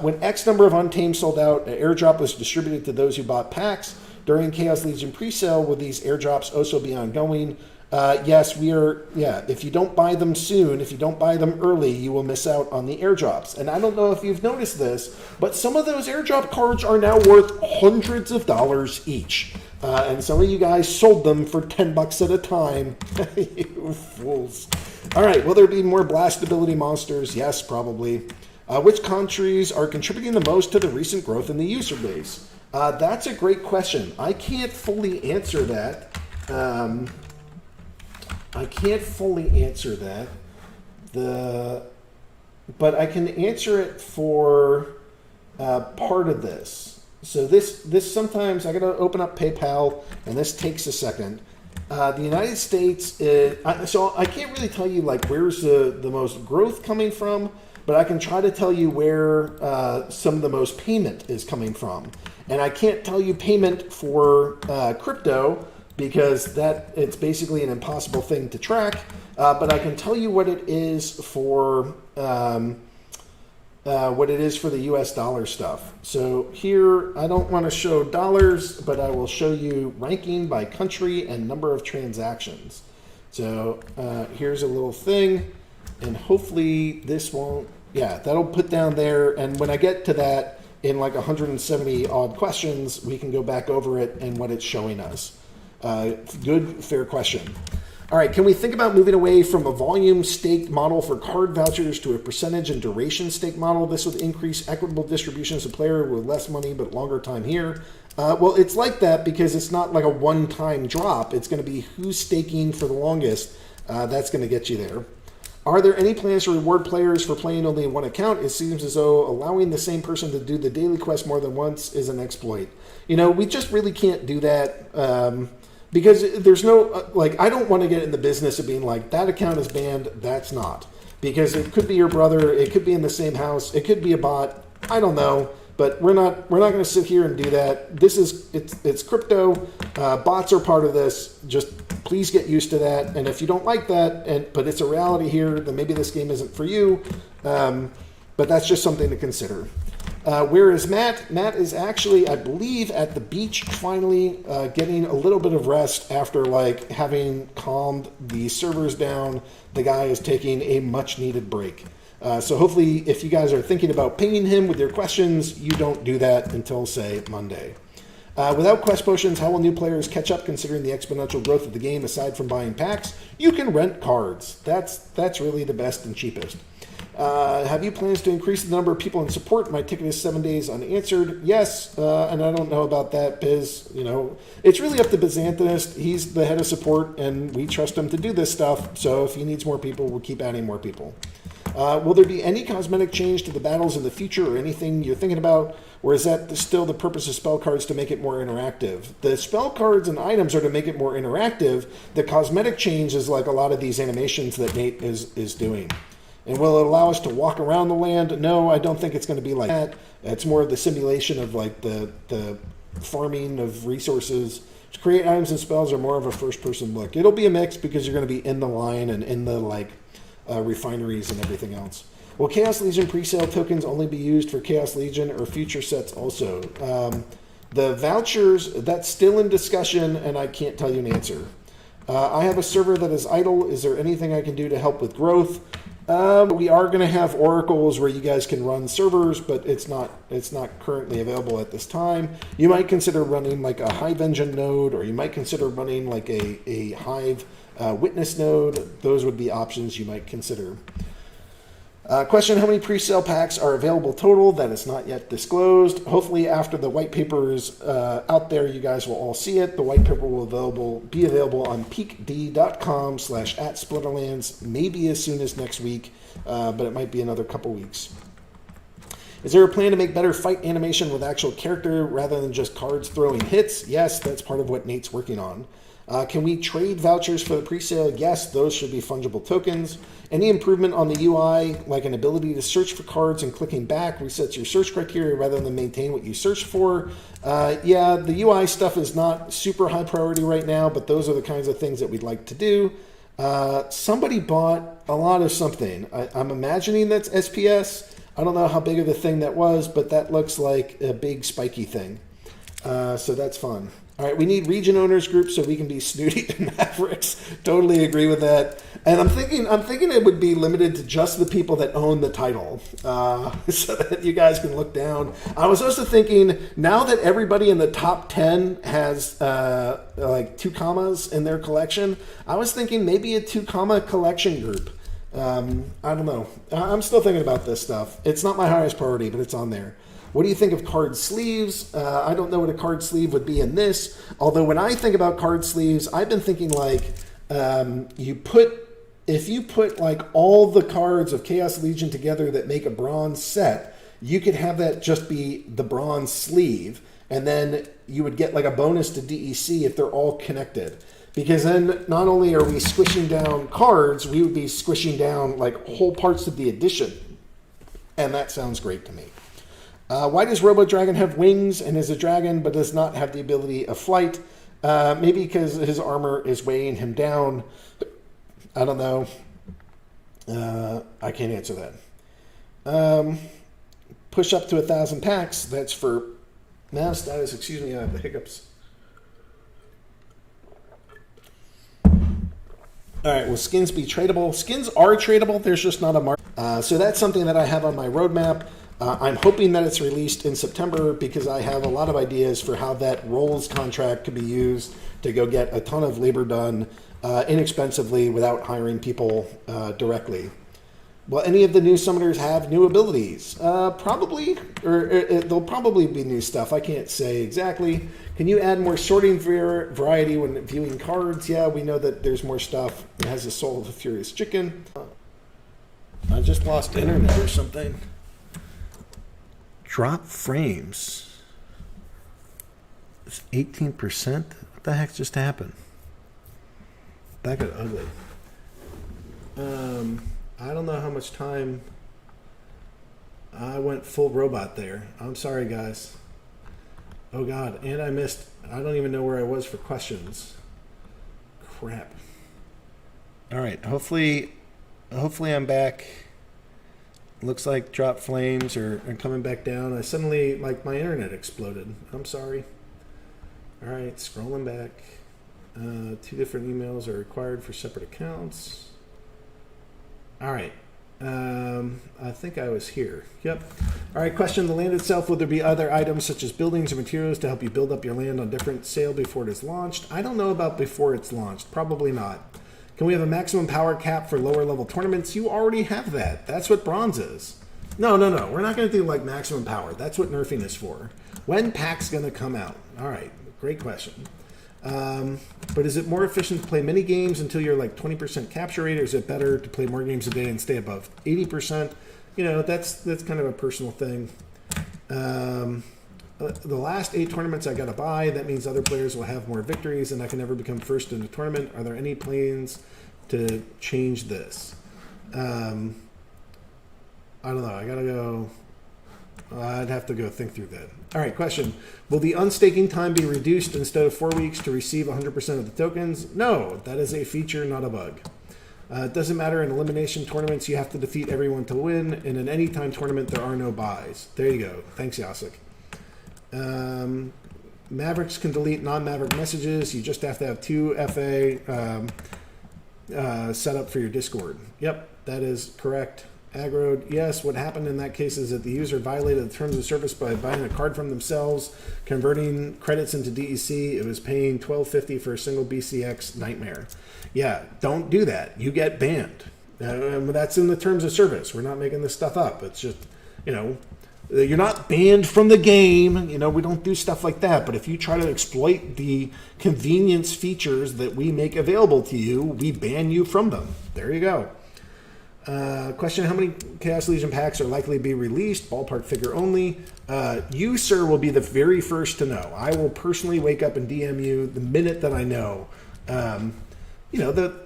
When X number of Untamed sold out, an airdrop was distributed to those who bought packs. During Chaos Legion presale, will these airdrops also be ongoing? Yes, we are. Yeah, if you don't buy them soon, if you don't buy them early, you will miss out on the airdrops. And I don't know if you've noticed this, but some of those airdrop cards are now worth hundreds of dollars each. And some of you guys sold them for $10 at a time. You fools. All right, will there be more blastability monsters? Yes, probably. Which countries are contributing the most to the recent growth in the user base? That's a great question. I can't fully answer that. But I can answer it for part of this. So this sometimes I got to open up PayPal, and this takes a second. The United States, so I can't really tell you like where's the most growth coming from, but I can try to tell you where some of the most payment is coming from. And I can't tell you payment for crypto because it's basically an impossible thing to track. But I can tell you what it is for the U.S. dollar stuff. So here, I don't want to show dollars, but I will show you ranking by country and number of transactions. So here's a little thing, and hopefully this won't. Yeah, that'll put down there. And when I get to that in like 170 odd questions, we can go back over it and what it's showing us. Good, fair question. All right, can we think about moving away from a volume staked model for card vouchers to a percentage and duration staked model? This would increase equitable distributions to player with less money but longer time here. Well, it's like that because it's not like a one-time drop. It's going to be who's staking for the longest. That's going to get you there. Are there any plans to reward players for playing only one account? It seems as though allowing the same person to do the daily quest more than once is an exploit. We just really can't do that. Because there's no, I don't want to get in the business of being like, that account is banned, that's not. Because it could be your brother, it could be in the same house, it could be a bot, I don't know. But we're not going to sit here and do that. It's crypto, bots are part of this, just please get used to that. And if you don't like that, but it's a reality here, then maybe this game isn't for you. But that's just something to consider. Where is Matt? Matt is actually, I believe, at the beach, finally getting a little bit of rest after having calmed the servers down. The guy is taking a much-needed break. So hopefully, if you guys are thinking about pinging him with your questions, you don't do that until, say, Monday. Without quest potions, how will new players catch up considering the exponential growth of the game aside from buying packs? You can rent cards. That's really the best and cheapest. Have you plans to increase the number of people in support? My ticket is 7 days unanswered. Yes, and I don't know about that, Biz. It's really up to Byzantinist. He's the head of support, and we trust him to do this stuff. So if he needs more people, we'll keep adding more people. Will there be any cosmetic change to the battles in the future or anything you're thinking about? Or is that still the purpose of spell cards to make it more interactive? The spell cards and items are to make it more interactive. The cosmetic change is like a lot of these animations that Nate is doing. And will it allow us to walk around the land? No, I don't think it's going to be like that. It's more of the simulation of the farming of resources. To create items and spells are more of a first-person look. It'll be a mix because you're going to be in the line and in the refineries and everything else. Will Chaos Legion presale tokens only be used for Chaos Legion or future sets also? The vouchers, that's still in discussion, and I can't tell you an answer. I have a server that is idle. Is there anything I can do to help with growth? We are going to have oracles where you guys can run servers, but it's not currently available at this time. You might consider running like a Hive engine node, or you might consider running like a Hive witness node. Those would be options you might consider. Question, how many pre-sale packs are available total? That is not yet disclosed. Hopefully after the white paper is out there, you guys will all see it. The white paper will be available on peakd.com/@Splinterlands, maybe as soon as next week, but it might be another couple weeks. Is there a plan to make better fight animation with actual character rather than just cards throwing hits? Yes, that's part of what Nate's working on. Can we trade vouchers for the presale? Yes, those should be fungible tokens. Any improvement on the UI, like an ability to search for cards and clicking back resets your search criteria rather than maintain what you searched for? Yeah, the UI stuff is not super high priority right now, but those are the kinds of things that we'd like to do. Somebody bought a lot of something. I'm imagining that's SPS. I don't know how big of a thing that was, but that looks like a big spiky thing. So that's fun. All right, we need region owners groups so we can be snooty to Mavericks. Totally agree with that. And I'm thinking it would be limited to just the people that own the title, so that you guys can look down. I was also thinking, now that everybody in the top 10 has like 2 commas in their collection, I was thinking maybe a 2 comma collection group. I don't know. I'm still thinking about this stuff. It's not my highest priority, but it's on there. What do you think of card sleeves? I don't know what a card sleeve would be in this. Although when I think about card sleeves, I've been thinking like if you put like all the cards of Chaos Legion together that make a bronze set, you could have that just be the bronze sleeve, and then you would get like a bonus to DEC if they're all connected. Because then not only are we squishing down cards, we would be squishing down like whole parts of the edition. And that sounds great to me. Why does Robo Dragon have wings and is a dragon but does not have the ability of flight? Maybe because his armor is weighing him down. I don't know. I can't answer that. Push up to 1,000 packs. That's for nav status. Excuse me, I have the hiccups. All right, will skins be tradable? Skins are tradable. There's just not a market. So that's something that I have on my roadmap. I'm hoping that it's released in September because I have a lot of ideas for how that roles contract could be used to go get a ton of labor done inexpensively without hiring people directly. Will any of the new summoners have new abilities? Probably, or there'll probably be new stuff. I can't say exactly. Can you add more sorting variety when viewing cards? Yeah, we know that there's more stuff. It has the soul of a furious chicken. I just lost internet or something. Drop frames. It's 18%? What the heck just happened? That got ugly. I don't know how much time I went full robot there. I'm sorry, guys. Oh, God. And I don't even know where I was for questions. Crap. All right. Hopefully I'm back. Looks like drop flames are coming back down. I suddenly, like, my internet exploded. I'm sorry. All right. Scrolling back. 2 different emails are required for separate accounts. All right. I think I was here. Yep. All right. Question. The land itself, will there be other items such as buildings or materials to help you build up your land on different sale before it is launched? I don't know about before it's launched. Probably not. Can we have a maximum power cap for lower level tournaments? You already have that. That's what bronze is. No. We're not going to do like maximum power. That's what nerfing is for. When pack's going to come out? All right. Great question. But is it more efficient to play mini games until you're like 20% capture rate, or is it better to play more games a day and stay above 80%? You know, that's kind of a personal thing. The last 8 tournaments I got to buy. That means other players will have more victories, and I can never become first in the tournament. Are there any plans to change this? I don't know. I gotta go. I'd have to go think through that. All right, question. Will the unstaking time be reduced instead of 4 weeks to receive 100% of the tokens? No, that is a feature, not a bug. It doesn't matter in elimination tournaments. You have to defeat everyone to win. And in any time tournament, there are no buys. There you go. Thanks, Yasik. Mavericks can delete non-Maverick messages. You just have to have 2 FA set up for your Discord. Yep, that is correct. Aggroed, yes. What happened in that case is that the user violated the terms of service by buying a card from themselves, converting credits into DEC. It was paying $12.50 for a single BCX nightmare. Yeah, don't do that. You get banned. That's in the terms of service. We're not making this stuff up. It's just, you're not banned from the game. We don't do stuff like that. But if you try to exploit the convenience features that we make available to you, we ban you from them. There you go. Question, how many Chaos Legion packs are likely to be released? Ballpark figure only. You, sir, will be the very first to know. I will personally wake up and DM you the minute that I know. The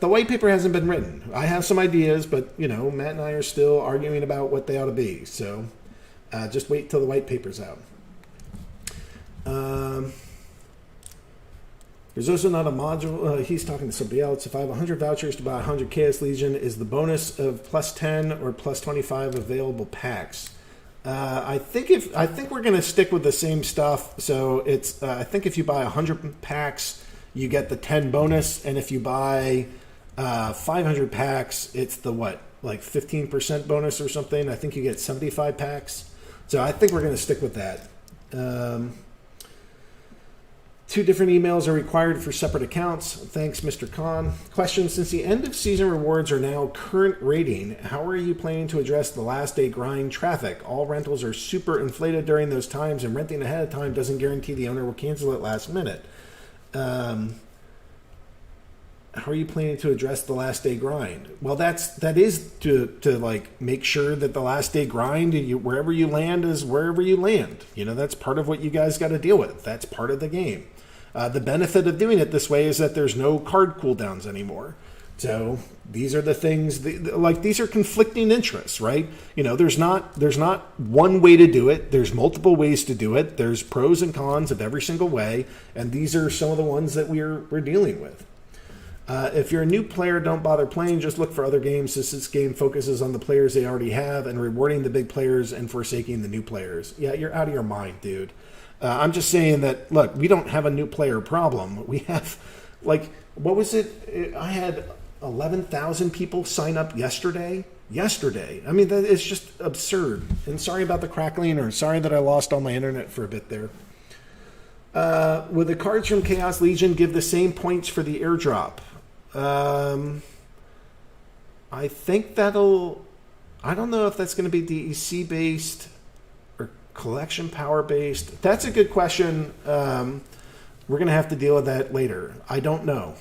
white paper hasn't been written. I have some ideas, but, Matt and I are still arguing about what they ought to be. So just wait till the white paper's out. There's also not a module. He's talking to somebody else. If I have 100 vouchers to buy 100 Chaos Legion, is the bonus of plus 10 or plus 25 available packs? I think we're going to stick with the same stuff. So it's I think if you buy 100 packs, you get the 10 bonus, and if you buy 500 packs, it's the like 15% bonus or something. I think you get 75 packs. So I think we're going to stick with that. 2 different emails are required for separate accounts. Thanks, Mr. Khan. Question: since the end of season rewards are now current rating, how are you planning to address the last day grind traffic? All rentals are super inflated during those times, and renting ahead of time doesn't guarantee the owner will cancel it last minute. How are you planning to address the last day grind? Well, that is to like make sure that the last day grind, wherever you land is wherever you land. That's part of what you guys got to deal with. That's part of the game. The benefit of doing it this way is that there's no card cooldowns anymore. So these are the things these are conflicting interests, right? There's not one way to do it. There's multiple ways to do it. There's pros and cons of every single way, and these are some of the ones that we're dealing with. If you're a new player, don't bother playing. Just look for other games, since this game focuses on the players they already have and rewarding the big players and forsaking the new players. Yeah, you're out of your mind, dude. I'm just saying that, look, we don't have a new player problem. We have, what was it? I had 11,000 people sign up yesterday. I mean, it's just absurd. And sorry about the crackling, or sorry that I lost all my internet for a bit there. Will the cards from Chaos Legion give the same points for the airdrop? I think I don't know if that's going to be DEC based or collection power based. That's a good question. We're going to have to deal with that later. I don't know.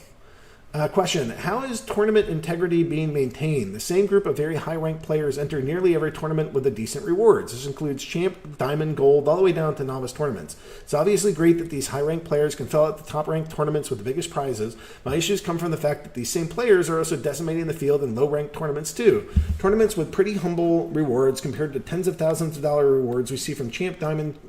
Question: how is tournament integrity being maintained? The same group of very high-ranked players enter nearly every tournament with a decent rewards. This includes champ, diamond, gold, all the way down to novice tournaments. It's obviously great that these high-ranked players can fill out the top-ranked tournaments with the biggest prizes. My issues come from the fact that these same players are also decimating the field in low-ranked tournaments too. Tournaments with pretty humble rewards compared to tens of thousands of dollar rewards we see from champ, diamond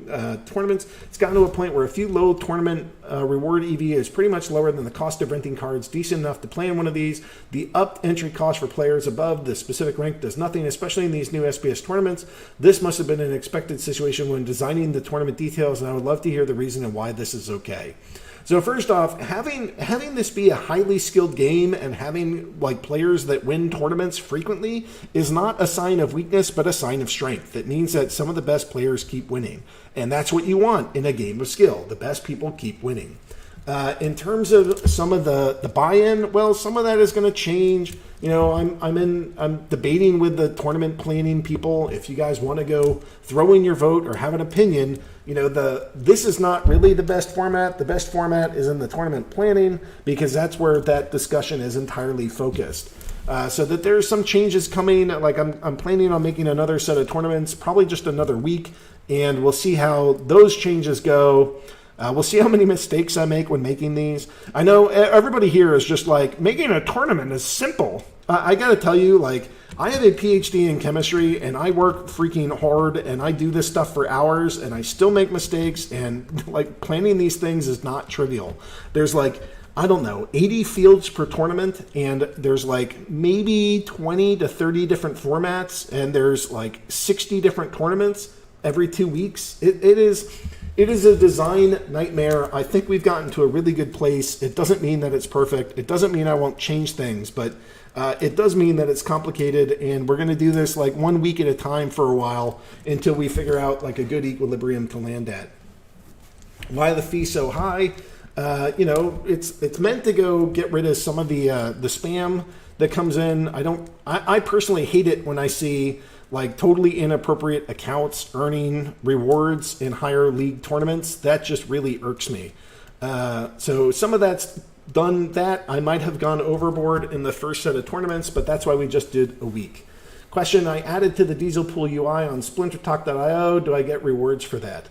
tournaments. It's gotten to a point where a few low tournament reward EV is pretty much lower than the cost of renting cards decent enough to play in one of these. The up entry cost for players above the specific rank does nothing, especially in these new SBS tournaments. This must have been an expected situation when designing the tournament details, and I would love to hear the reason and why this is okay. So first off, having this be a highly skilled game and having players that win tournaments frequently is not a sign of weakness, but a sign of strength. It means that some of the best players keep winning, and that's what you want in a game of skill. The best people keep winning. In terms of some of the buy-in, well, some of that is going to change. I'm debating with the tournament planning people. If you guys want to go throw in your vote or have an opinion, this is not really the best format. The best format is in the tournament planning, because that's where that discussion is entirely focused. So that there's some changes coming. I'm planning on making another set of tournaments, probably just another week, and we'll see how those changes go. We'll see how many mistakes I make when making these. I know everybody here is just making a tournament is simple. I got to tell you, I have a PhD in chemistry, and I work freaking hard, and I do this stuff for hours, and I still make mistakes, and planning these things is not trivial. There's 80 fields per tournament, and there's maybe 20 to 30 different formats, and there's 60 different tournaments every 2 weeks. It is a design nightmare. I think we've gotten to a really good place. It doesn't mean that it's perfect. It doesn't mean I won't change things, but it does mean that it's complicated, and we're going to do this 1 week at a time for a while until we figure out a good equilibrium to land at. Why the fee so high? It's meant to go get rid of some of the spam that comes in. I personally hate it when I see totally inappropriate accounts earning rewards in higher league tournaments. That just really irks me. So some of that's done that. I might have gone overboard in the first set of tournaments, but that's why we just did a week. Question: I added to the Diesel Pool UI on Splintertalk.io. Do I get rewards for that?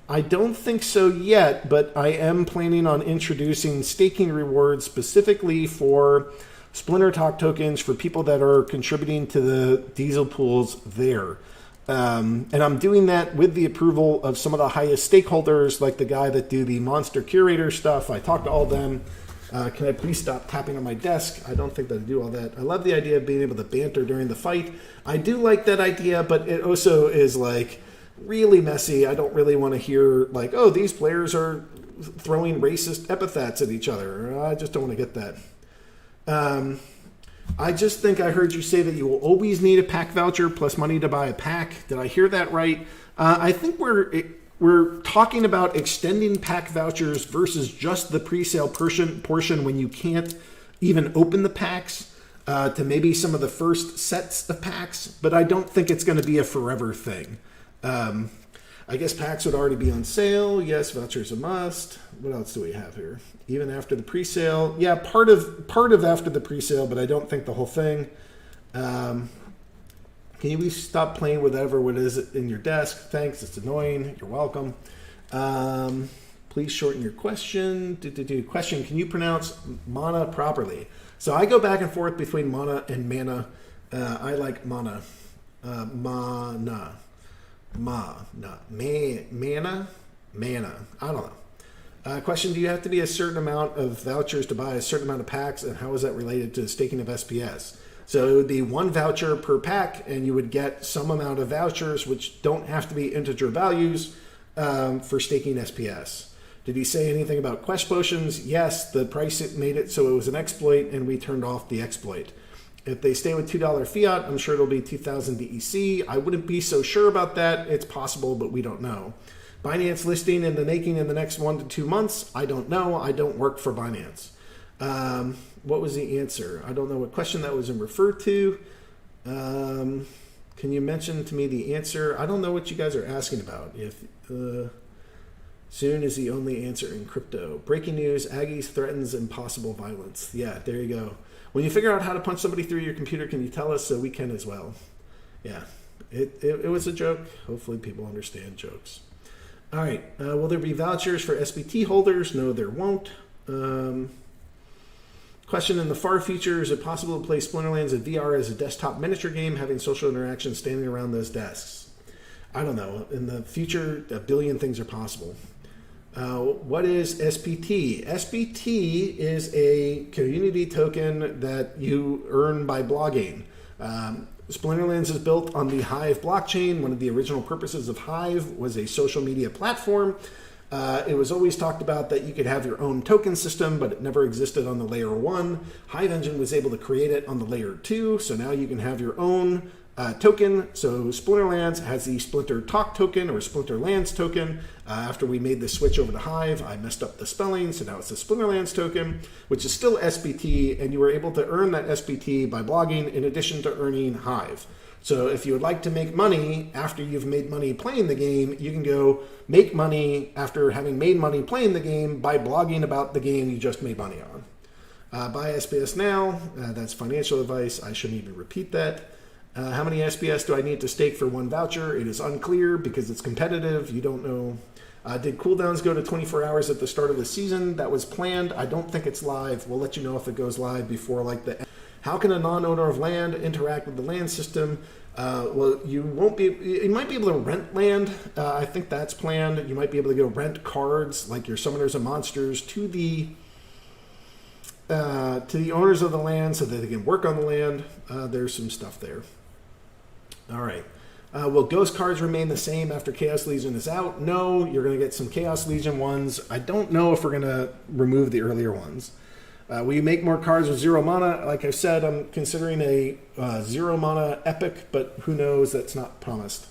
I don't think so yet, but I am planning on introducing staking rewards specifically for Splinter Talk tokens for people that are contributing to the Diesel pools there. And I'm doing that with the approval of some of the highest stakeholders, like the guy that do the monster curator stuff. I talked to all of them. Can I please stop tapping on my desk? I don't think that I do all that. I love the idea of being able to banter during the fight. I do like that idea, but it also is like really messy. I don't really want to hear like, oh, these players are throwing racist epithets at each other. I just don't want to get that. I just think I heard you say that you will always need a pack voucher plus money to buy a pack. Did I hear that right? I think we're talking about extending pack vouchers versus just the pre-sale portion when you can't even open the packs to maybe some of the first sets of packs, but I don't think it's going to be a forever thing. I guess packs would already be on sale. Yes, vouchers a must. What else do we have here? Even after the pre-sale. Yeah, part of after the pre-sale, but I don't think the whole thing. Can you please stop playing with whatever it is in your desk? Thanks, it's annoying. You're welcome. Please shorten your question. Question, can you pronounce mana properly? So I go back and forth between mana and mana. I like mana. Mana. Mana. I don't know. Question, do you have to be a certain amount of vouchers to buy a certain amount of packs, and how is that related to staking of SPS? So it would be one voucher per pack, and you would get some amount of vouchers, which don't have to be integer values, for staking SPS. Did he say anything about quest potions? Yes, the price it made it so it was an exploit, and we turned off the exploit. If they stay with $2 fiat, I'm sure it'll be 2,000 DEC. I wouldn't be so sure about that. It's possible, but we don't know. Binance listing in the making in the next 1 to 2 months? I don't know. I don't work for Binance. What was the answer? I don't know what question that was referred to. Can you mention to me the answer? I don't know what you guys are asking about. If soon is the only answer in crypto. Breaking news, Aggies threatens impossible violence. Yeah, there you go. When you figure out how to punch somebody through your computer, can you tell us so we can as well? Yeah, it was a joke. Hopefully people understand jokes. All right, will there be vouchers for SBT holders? No, there won't. Question, in the far future, is it possible to play Splinterlands in VR as a desktop miniature game, having social interaction standing around those desks? I don't know. In the future, a billion things are possible. What is SPT? SPT is a community token that you earn by blogging. Splinterlands is built on the Hive blockchain. One of the original purposes of Hive was a social media platform. It was always talked about that you could have your own token system, but it never existed on the layer 1. Hive Engine was able to create it on the layer 2, so now you can have your own token. So Splinterlands has the Splintertalk token or Splinterlands token. After we made the switch over to Hive, I messed up the spelling, so now it's the Splinterlands token, which is still SPT, and you were able to earn that SPT by blogging in addition to earning Hive. So if you would like to make money after you've made money playing the game, you can go make money after having made money playing the game by blogging about the game you just made money on. Buy SPS now. That's financial advice. I shouldn't even repeat that. How many SPS do I need to stake for one voucher? It is unclear because it's competitive. You don't know. Did cooldowns go to 24 hours at the start of the season? That was planned. I don't think it's live. We'll let you know if it goes live before like the... How can a non-owner of land interact with the land system? Well, you won't be... You might be able to rent land. I think that's planned. You might be able to go rent cards like your summoners and monsters to the owners of the land so that they can work on the land. There's some stuff there. All right. Will Ghost cards remain the same after Chaos Legion is out? No, you're going to get some Chaos Legion ones. I don't know if we're going to remove the earlier ones. Will you make more cards with 0 mana? Like I said, I'm considering a 0 mana epic, but who knows? That's not promised.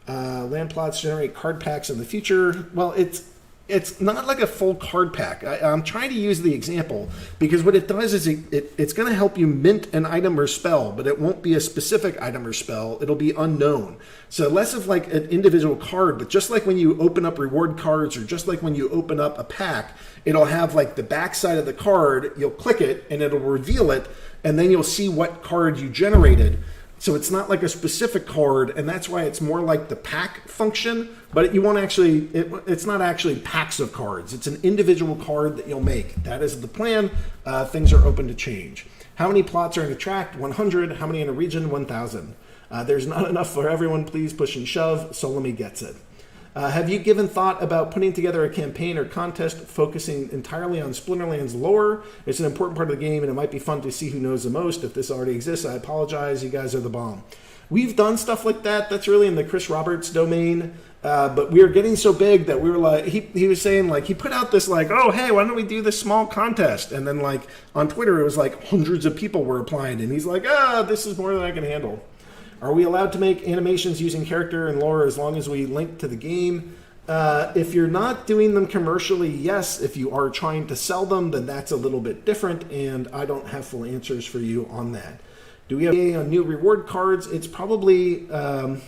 Land plots generate card packs in the future. Well, it's not like a full card pack. I'm trying to use the example because what it does is it's going to help you mint an item or spell, but it won't be a specific item or spell. It'll be unknown. So less of like an individual card, but just like when you open up reward cards or just like when you open up a pack, it'll have like the back side of the card. You'll click it and it'll reveal it, and then you'll see what card you generated. So it's not like a specific card, and that's why it's more like the pack function, but you won't actually, it's not actually packs of cards. It's an individual card that you'll make. That is the plan. Things are open to change. How many plots are in a tract? 100. How many in a region? 1,000. There's not enough for everyone. Please push and shove. Solomie gets it. Have you given thought about putting together a campaign or contest focusing entirely on Splinterlands lore? It's an important part of the game, and it might be fun to see who knows the most. If this already exists, I apologize. You guys are the bomb. We've done stuff like that. That's really in the Chris Roberts domain. But we were getting so big that we were like, he was saying, like, he put out this, like, oh, hey, why don't we do this small contest? And then, like, on Twitter, it was like hundreds of people were applying. And he's like, this is more than I can handle. Are we allowed to make animations using character and lore as long as we link to the game? If you're not doing them commercially, yes. If you are trying to sell them, then that's a little bit different, and I don't have full answers for you on that. Do we have on new reward cards? It's probably, 5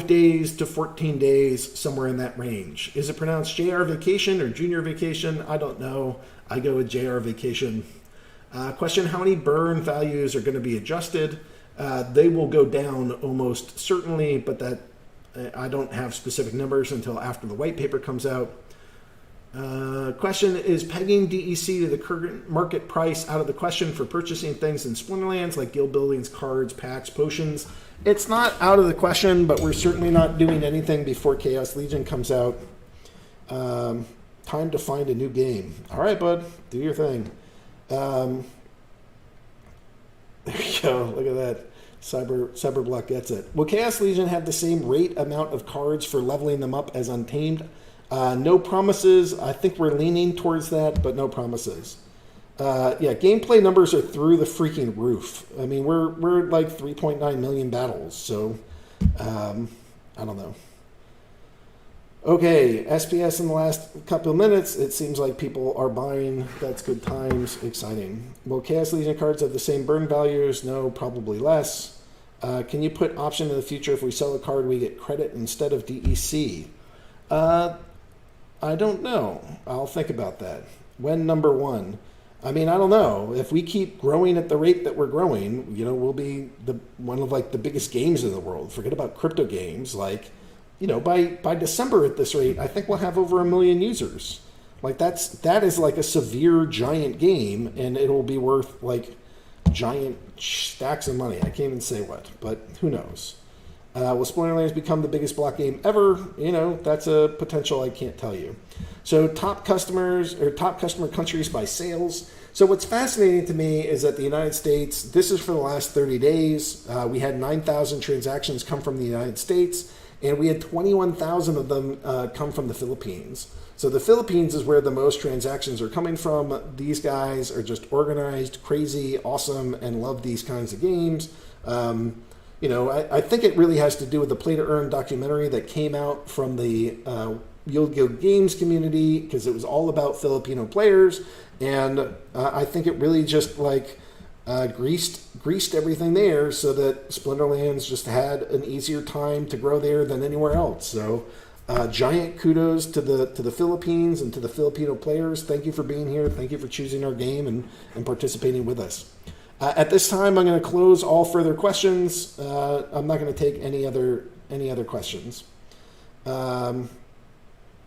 days to 14 days, somewhere in that range. Is it pronounced JR Vacation or Junior Vacation? I don't know. I go with JR Vacation. Question, how many burn values are going to be adjusted? They will go down almost certainly, but that I don't have specific numbers until after the white paper comes out. Question, is pegging DEC to the current market price out of the question for purchasing things in Splinterlands like guild buildings, cards, packs, potions? It's not out of the question, but we're certainly not doing anything before Chaos Legion comes out. Time to find a new game. All right, bud, do your thing. There you go. Look at that. Cyberblock gets it. Will Chaos Legion have the same rate amount of cards for leveling them up as Untamed? No promises. I think we're leaning towards that, but no promises. Gameplay numbers are through the freaking roof. I mean, we're like 3.9 million battles, so I don't know. Okay, SPS in the last couple of minutes. It seems like people are buying. That's good times. Exciting. Will Chaos Legion cards have the same burn values? No, probably less. Can you put option in the future if we sell a card, we get credit instead of DEC? I don't know. I'll think about that. When number one? I mean, I don't know. If we keep growing at the rate that we're growing, we'll be one of like the biggest games in the world. Forget about crypto games. Like, by December at this rate, I think we'll have over 1 million users. Like that is like a severe giant game, and it'll be worth like giant stacks of money. I can't even say what, but who knows? Will Splinterlands become the biggest block game ever? That's a potential I can't tell you. So top customer countries by sales. So what's fascinating to me is that the United States, this is for the last 30 days. We had 9,000 transactions come from the United States, and we had 21,000 of them come from the Philippines. So the Philippines is where the most transactions are coming from. These guys are just organized, crazy, awesome, and love these kinds of games. I think it really has to do with the Play to Earn documentary that came out from the Yield Guild Games community, because it was all about Filipino players, and I think it really just greased everything there so that Splinterlands just had an easier time to grow there than anywhere else. So giant kudos to the Philippines and to the Filipino players. Thank you for being here. Thank you for choosing our game and participating with us. At this time, I'm going to close all further questions. I'm not going to take any other questions.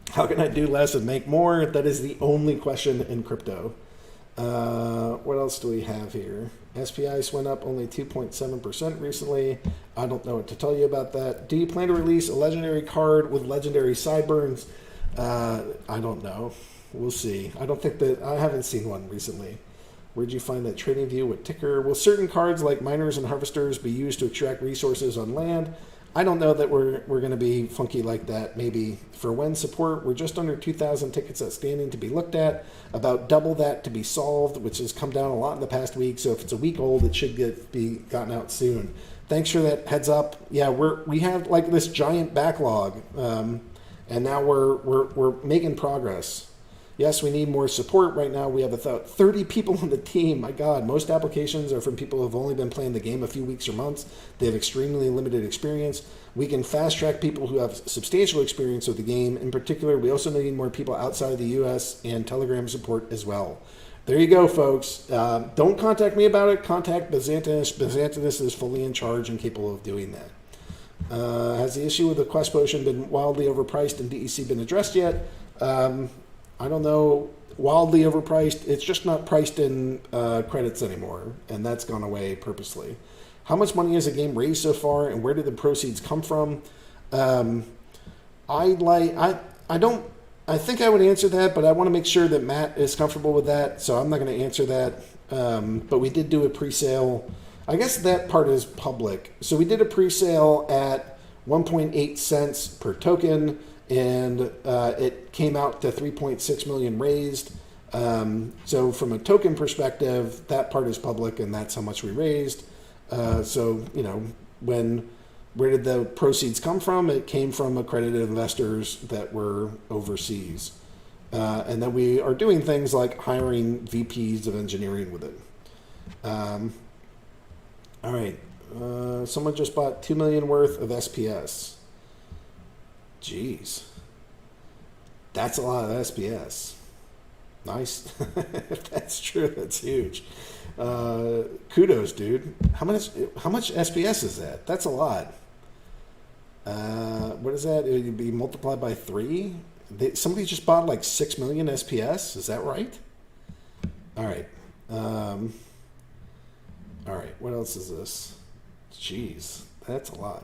How can I do less and make more? That is the only question in crypto. What else do we have here? SPIs went up only 2.7% recently. I don't know what to tell you about that. Do you plan to release a legendary card with legendary sideburns? I don't know. We'll see. I haven't seen one recently. Where'd you find that trading view with ticker? Will certain cards like miners and harvesters be used to extract resources on land? I don't know that we're going to be funky like that. Maybe for when support, we're just under 2,000 tickets outstanding to be looked at, about double that to be solved, which has come down a lot in the past week. So if it's a week old, it should be gotten out soon. Thanks for that heads up. Yeah, we have like this giant backlog, and now we're making progress. Yes, we need more support. Right now, we have about 30 people on the team. My God, most applications are from people who have only been playing the game a few weeks or months. They have extremely limited experience. We can fast track people who have substantial experience with the game. In particular, we also need more people outside of the U.S. and Telegram support as well. There you go, folks. Don't contact me about it. Contact Byzantinus. Byzantinus is fully in charge and capable of doing that. Has the issue with the Quest Potion been wildly overpriced and DEC been addressed yet? I don't know, wildly overpriced. It's just not priced in credits anymore, and that's gone away purposely. How much money has the game raised so far, and where did the proceeds come from? I think I would answer that, but I want to make sure that Matt is comfortable with that, so I'm not going to answer that. But we did do a pre-sale. I guess that part is public. So we did a pre-sale at 1.8 cents per token, and it came out to 3.6 million raised. So from a token perspective, that part is public, and that's how much we raised. So, where did the proceeds come from? It came from accredited investors that were overseas. And then we are doing things like hiring VPs of engineering with it. All right. Someone just bought 2 million worth of SPS. Jeez. That's a lot of SPS. Nice. If that's true, that's huge. Kudos, dude. How much SPS is that? That's a lot. What is that? It would be multiplied by 3. Somebody just bought like 6 million SPS. Is that right? All right. All right. What else is this? Jeez, that's a lot.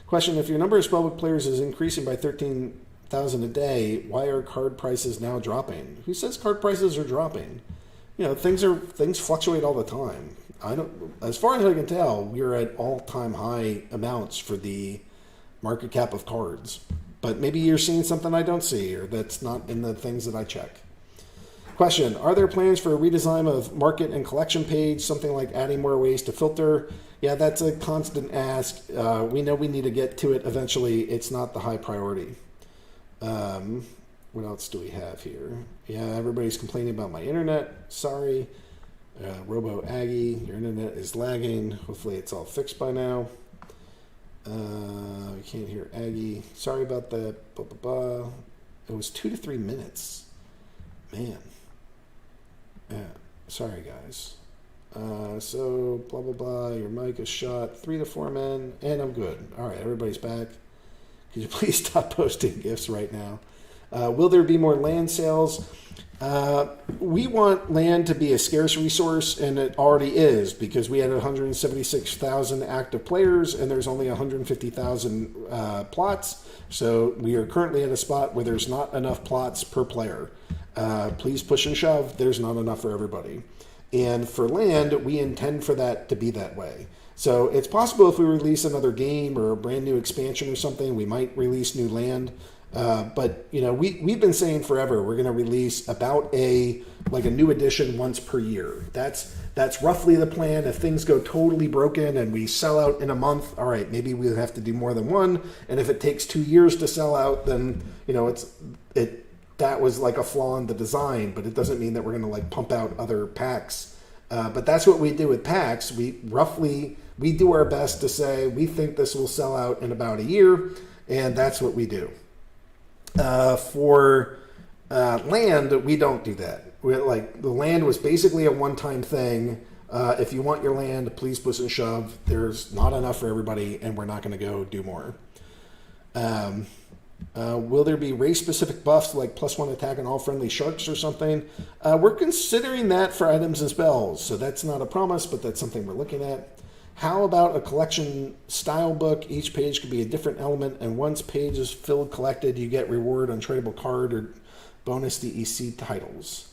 Question: if your number of spellbook players is increasing by 13,000 a day, why are card prices now dropping? Who says card prices are dropping? Things fluctuate all the time. As far as I can tell, we're at all-time high amounts for the market cap of cards. But maybe you're seeing something I don't see, or that's not in the things that I check. Question: are there plans for a redesign of market and collection page, something like adding more ways to filter? Yeah, that's a constant ask. We know we need to get to it eventually. It's not the high priority. What else do we have here? Yeah, everybody's complaining about my internet. Sorry. Robo Aggie, your internet is lagging. Hopefully it's all fixed by now. We can't hear Aggie. Sorry about that. Blah, blah, blah. It was 2 to 3 minutes. Man. Yeah. Sorry, guys. So, blah, blah, blah. Your mic is shot. 3 to 4 men. And I'm good. All right, everybody's back. Could you please stop posting GIFs right now? Will there be more land sales? We want land to be a scarce resource, and it already is, because we had 176,000 active players, and there's only 150,000 plots. So we are currently at a spot where there's not enough plots per player. Please push and shove. There's not enough for everybody. And for land, we intend for that to be that way. So it's possible if we release another game or a brand new expansion or something, we might release new land. But we've been saying forever we're going to release about a new edition once per year. That's roughly the plan. If things go totally broken and we sell out in a month, all right, maybe we'll have to do more than one. And if it takes 2 years to sell out, then that was like a flaw in the design, but it doesn't mean that we're going to pump out other packs. But that's what we do with packs. We do our best to say we think this will sell out in about a year, and that's what we do. For land, we don't do that. The land was basically a one-time thing. If you want your land, please push and shove. There's not enough for everybody, and we're not going to go do more. Will there be race-specific buffs like +1 attack on all friendly sharks or something? We're considering that for items and spells, so that's not a promise, but that's something we're looking at. How about a collection style book? Each page could be a different element, and once page is filled, collected, you get reward on tradable card or bonus DEC titles.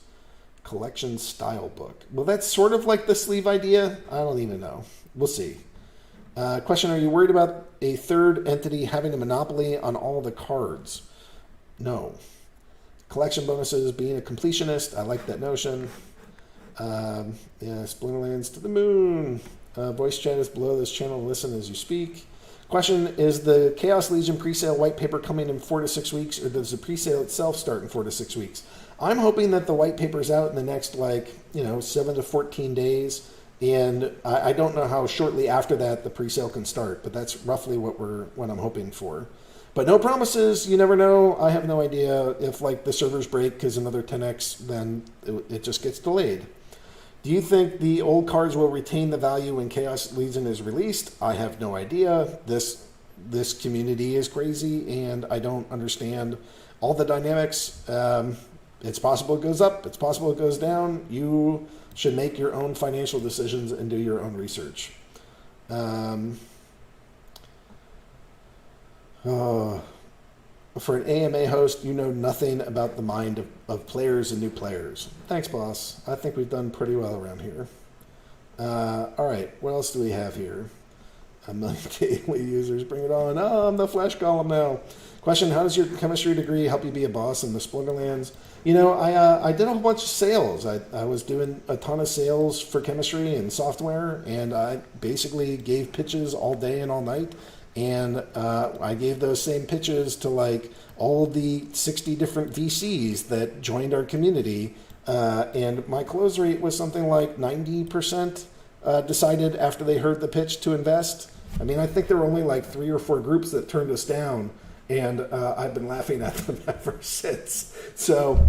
Collection style book. Well, that's sort of like the sleeve idea. I don't even know. We'll see. Question: are you worried about a third entity having a monopoly on all the cards? No. Collection bonuses, being a completionist. I like that notion. Splinterlands to the moon. Voice chat is below this channel. Listen as you speak. Question: is the Chaos Legion presale white paper coming in 4 to 6 weeks, or does the presale itself start in 4 to 6 weeks? I'm hoping that the white paper's out in the next 7 to 14 days, and I don't know how shortly after that the presale can start, but that's roughly what I'm hoping for. But no promises. You never know. I have no idea if the servers break because another 10x, then it just gets delayed. Do you think the old cards will retain the value when Chaos Legion is released? I have no idea. This community is crazy, and I don't understand all the dynamics. It's possible it goes up. It's possible it goes down. You should make your own financial decisions and do your own research. Um, oh, for an AMA host, you know nothing about the mind of players and new players. Thanks, boss. I think we've done pretty well around here. All right, what else do we have here? A million daily users, bring it on. Oh, I'm the Flash Golem now. Question, how does your chemistry degree help you be a boss in the Splinterlands? You know, I did a whole bunch of sales. I was doing a ton of sales for chemistry and software, and I basically gave pitches all day and all night. And I gave those same pitches to like all the 60 different VCs that joined our community. And my close rate was something like 90% decided after they heard the pitch to invest. I mean, I think there were only like 3 or 4 groups that turned us down, and I've been laughing at them ever since. So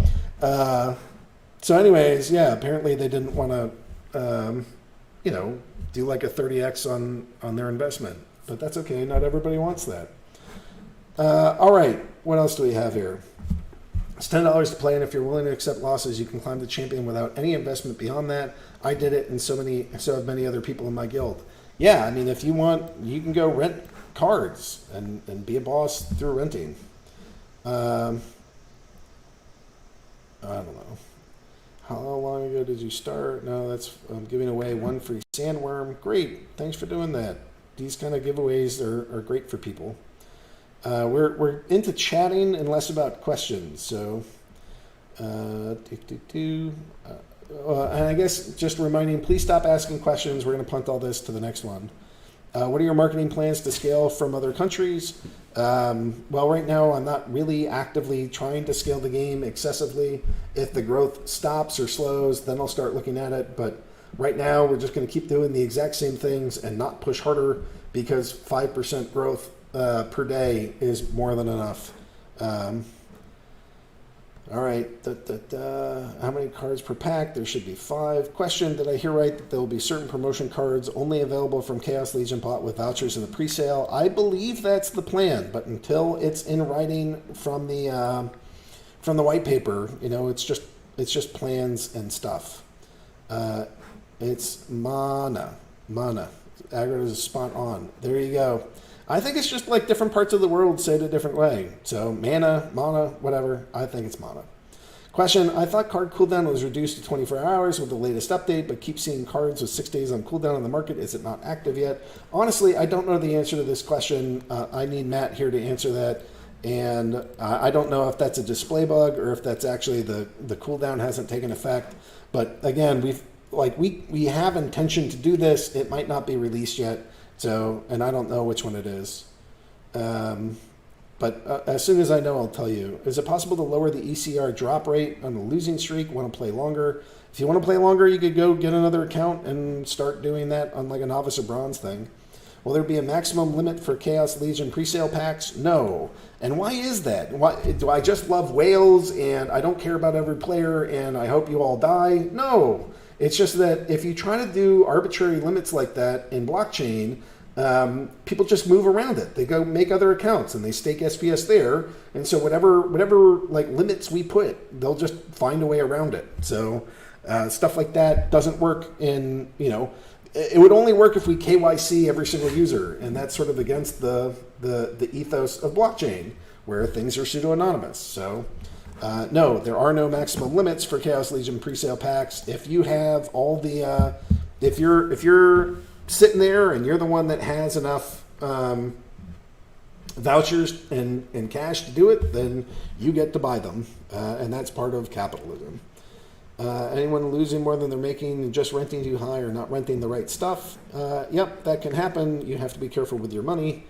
anyways, yeah, apparently they didn't want to, do like a 30x on their investment. But that's okay. Not everybody wants that. All right. What else do we have here? It's $10 to play, and if you're willing to accept losses, you can climb the champion without any investment beyond that. I did it, and so have many other people in my guild. Yeah, I mean, if you want, you can go rent cards and be a boss through renting. I don't know. How long ago did you start? No, I'm giving away 1 free sandworm. Great. Thanks for doing that. These kind of giveaways are great for people. We're into chatting and less about questions. So, and I guess just reminding, please stop asking questions. We're going to punt all this to the next one. What are your marketing plans to scale from other countries? Well, right now I'm not really actively trying to scale the game excessively. If the growth stops or slows, then I'll start looking at it. But right now we're just going to keep doing the exact same things and not push harder, because 5% growth per day is more than enough. All right. How many cards per pack? There should be 5. Question, did I hear right that there will be certain promotion cards only available from Chaos Legion bought with vouchers in the pre-sale? I believe that's the plan, but until it's in writing from the white paper, it's just plans and stuff. It's mana. Aggro is spot on. There you go. I think it's just like different parts of the world say it a different way. So mana, whatever. I think it's mana. Question, I thought card cooldown was reduced to 24 hours with the latest update, but keep seeing cards with 6 days on cooldown in the market. Is it not active yet? Honestly, I don't know the answer to this question. I need Matt here to answer that. And I don't know if that's a display bug or if that's actually the cooldown hasn't taken effect. But again, we have intention to do this. It might not be released yet. So, and I don't know which one it is. But as soon as I know, I'll tell you. Is it possible to lower the ECR drop rate on a losing streak? Want to play longer? If you want to play longer, you could go get another account and start doing that on like a novice or bronze thing. Will there be a maximum limit for Chaos Legion presale packs? No. And why is that? Why do I just love whales and I don't care about every player and I hope you all die? No. It's just that if you try to do arbitrary limits like that in blockchain, people just move around it. They go make other accounts and they stake SPS there. And so whatever like limits we put, they'll just find a way around it. So stuff like that doesn't work in, it would only work if we KYC every single user. And that's sort of against the ethos of blockchain, where things are pseudo-anonymous. So no, there are no maximum limits for Chaos Legion presale packs. If you have all the, if you're sitting there and you're the one that has enough vouchers and cash to do it, then you get to buy them, and that's part of capitalism. Anyone losing more than they're making and just renting too high or not renting the right stuff? Yep, that can happen. You have to be careful with your money.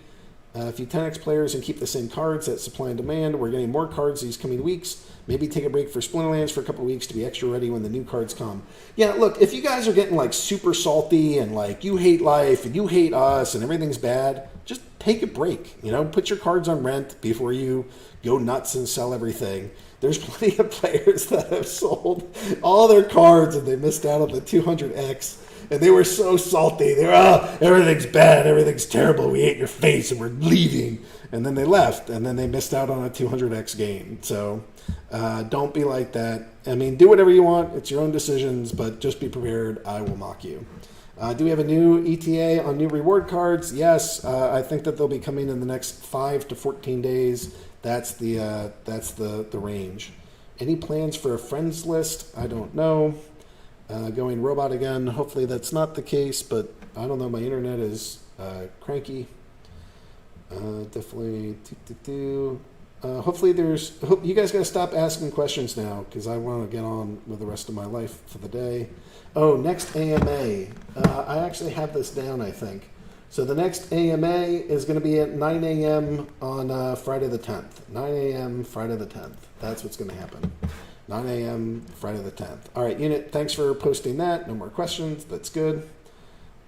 If you 10x players and keep the same cards at supply and demand, we're getting more cards these coming weeks. Maybe take a break for Splinterlands for a couple of weeks to be extra ready when the new cards come. Yeah, look, if you guys are getting like super salty and like you hate life and you hate us and everything's bad, just take a break. Put your cards on rent before you go nuts and sell everything. There's plenty of players that have sold all their cards and they missed out on the 200x. And they were so salty. They were, everything's bad, everything's terrible, we ate your face and we're leaving. And then they left, and then they missed out on a 200x gain. So don't be like that. I mean, do whatever you want. It's your own decisions, but just be prepared. I will mock you. Do we have a new ETA on new reward cards? Yes, I think that they'll be coming in the next 5 to 14 days. That's the range. Any plans for a friends list? I don't know. Going robot again. Hopefully that's not the case, but I don't know. My internet is cranky. Definitely. Hopefully you guys got to stop asking questions now because I want to get on with the rest of my life for the day. Oh, next AMA. I actually have this down, I think. So the next AMA is going to be at 9 a.m. on Friday the 10th. 9 a.m. Friday the 10th. That's what's going to happen. 9 a.m. Friday the 10th. All right, Unit, thanks for posting that. No more questions. That's good.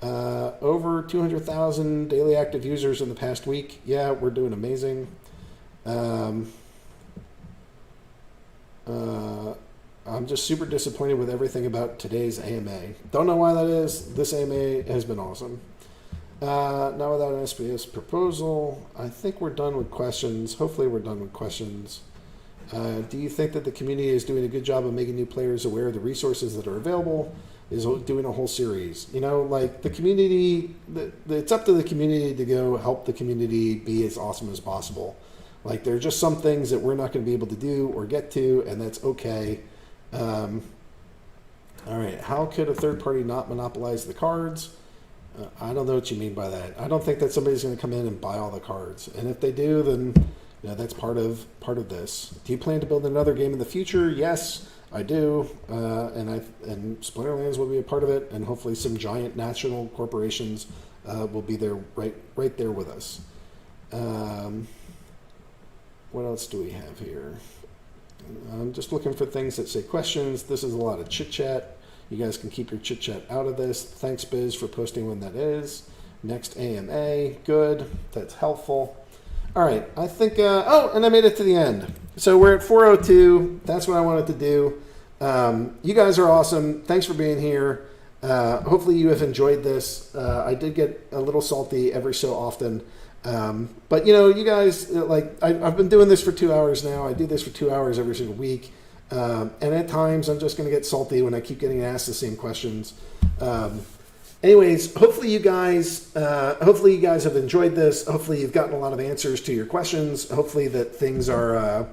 Over 200,000 daily active users in the past week. Yeah, we're doing amazing. I'm just super disappointed with everything about today's AMA. Don't know why that is. This AMA has been awesome. Not without an SPS proposal. I think we're done with questions. Hopefully we're done with questions. Do you think that the community is doing a good job of making new players aware of the resources that are available? Is doing a whole series. Like the community, it's up to the community to go help the community be as awesome as possible. Like there are just some things that we're not going to be able to do or get to, and that's okay. All right, how could a third party not monopolize the cards? I don't know what you mean by that. I don't think that somebody's going to come in and buy all the cards, and if they do, then that's part of this. Do you plan to build another game in the future? Yes, I do, and Splinterlands will be a part of it, and hopefully some giant national corporations will be there right there with us. What else do we have here? I'm just looking for things that say questions. This is a lot of chit chat. You guys can keep your chit chat out of this. Thanks, Biz, for posting when that is. Next AMA, good. That's helpful. All right, I think. And I made it to the end. So we're at 4:02. That's what I wanted to do. You guys are awesome. Thanks for being here. Hopefully you have enjoyed this. I did get a little salty every so often. But you guys, I've been doing this for 2 hours now. I do this for 2 hours every single week. And at times I'm just going to get salty when I keep getting asked the same questions. Anyways, hopefully you guys have enjoyed this. Hopefully you've gotten a lot of answers to your questions. Hopefully that things are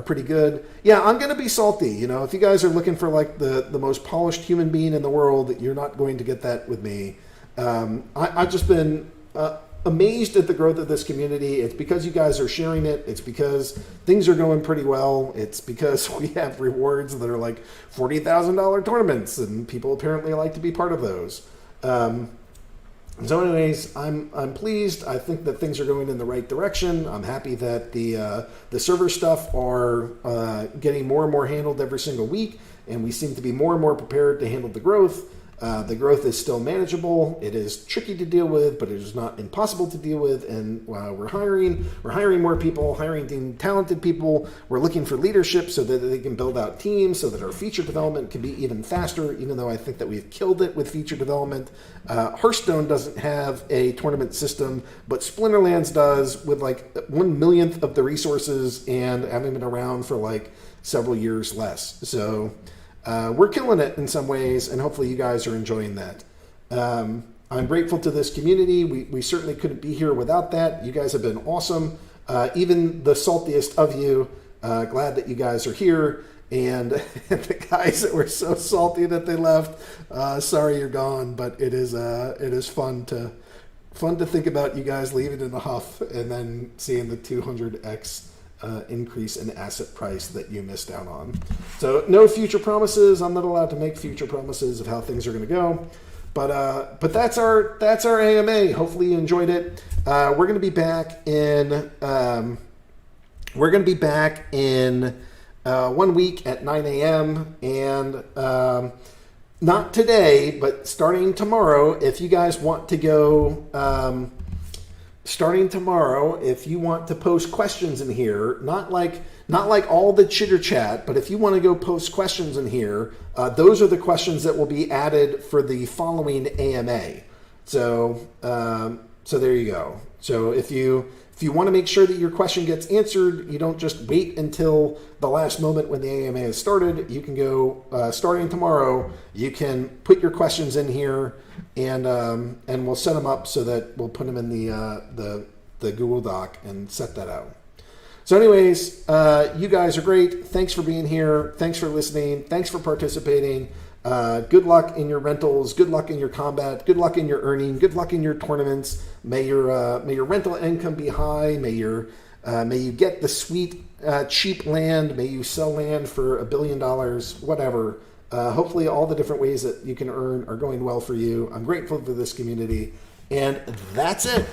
pretty good. Yeah, I'm going to be salty. If you guys are looking for like the most polished human being in the world, you're not going to get that with me. I've just been, amazed at the growth of this community. It's because you guys are sharing it. It's because things are going pretty well. It's because we have rewards that are like $40,000 tournaments, and people apparently like to be part of those. So anyways, I'm pleased. I think that things are going in the right direction. I'm happy that the server stuff are getting more and more handled every single week, and we seem to be more and more prepared to handle the growth. The growth is still manageable. It is tricky to deal with, but it is not impossible to deal with. And we're hiring more people, hiring talented people. We're looking for leadership so that they can build out teams, so that our feature development can be even faster, even though I think that we've killed it with feature development. Hearthstone doesn't have a tournament system, but Splinterlands does, with like 1/1,000,000th of the resources and having been around for like several years less. So we're killing it in some ways, and hopefully you guys are enjoying that. I'm grateful to this community. We certainly couldn't be here without that. You guys have been awesome. Even the saltiest of you, glad that you guys are here. And the guys that were so salty that they left, sorry you're gone, but it is fun to think about you guys leaving in a huff and then seeing the 200x increase in asset price that you missed out on. So no future promises. I'm not allowed to make future promises of how things are going to go. But that's our AMA. Hopefully you enjoyed it. We're going to be back in 1 week at 9 a.m. and not today, but starting tomorrow. If you guys want to go. Starting tomorrow, if you want to post questions in here, not like all the chitter chat, but if you want to go post questions in here, those are the questions that will be added for the following AMA. So there you go. So if you If you want to make sure that your question gets answered, you don't just wait until the last moment when the AMA has started. You can go, starting tomorrow, you can put your questions in here, and we'll set them up so that we'll put them in the Google Doc and set that out. So anyways, you guys are great. Thanks for being here. Thanks for listening. Thanks for participating. Good luck in your rentals. Good luck in your combat. Good luck in your earning. Good luck in your tournaments. May your rental income be high. May you get the sweet cheap land. May you sell land for $1 billion. Whatever. Hopefully, all the different ways that you can earn are going well for you. I'm grateful for this community, and that's it.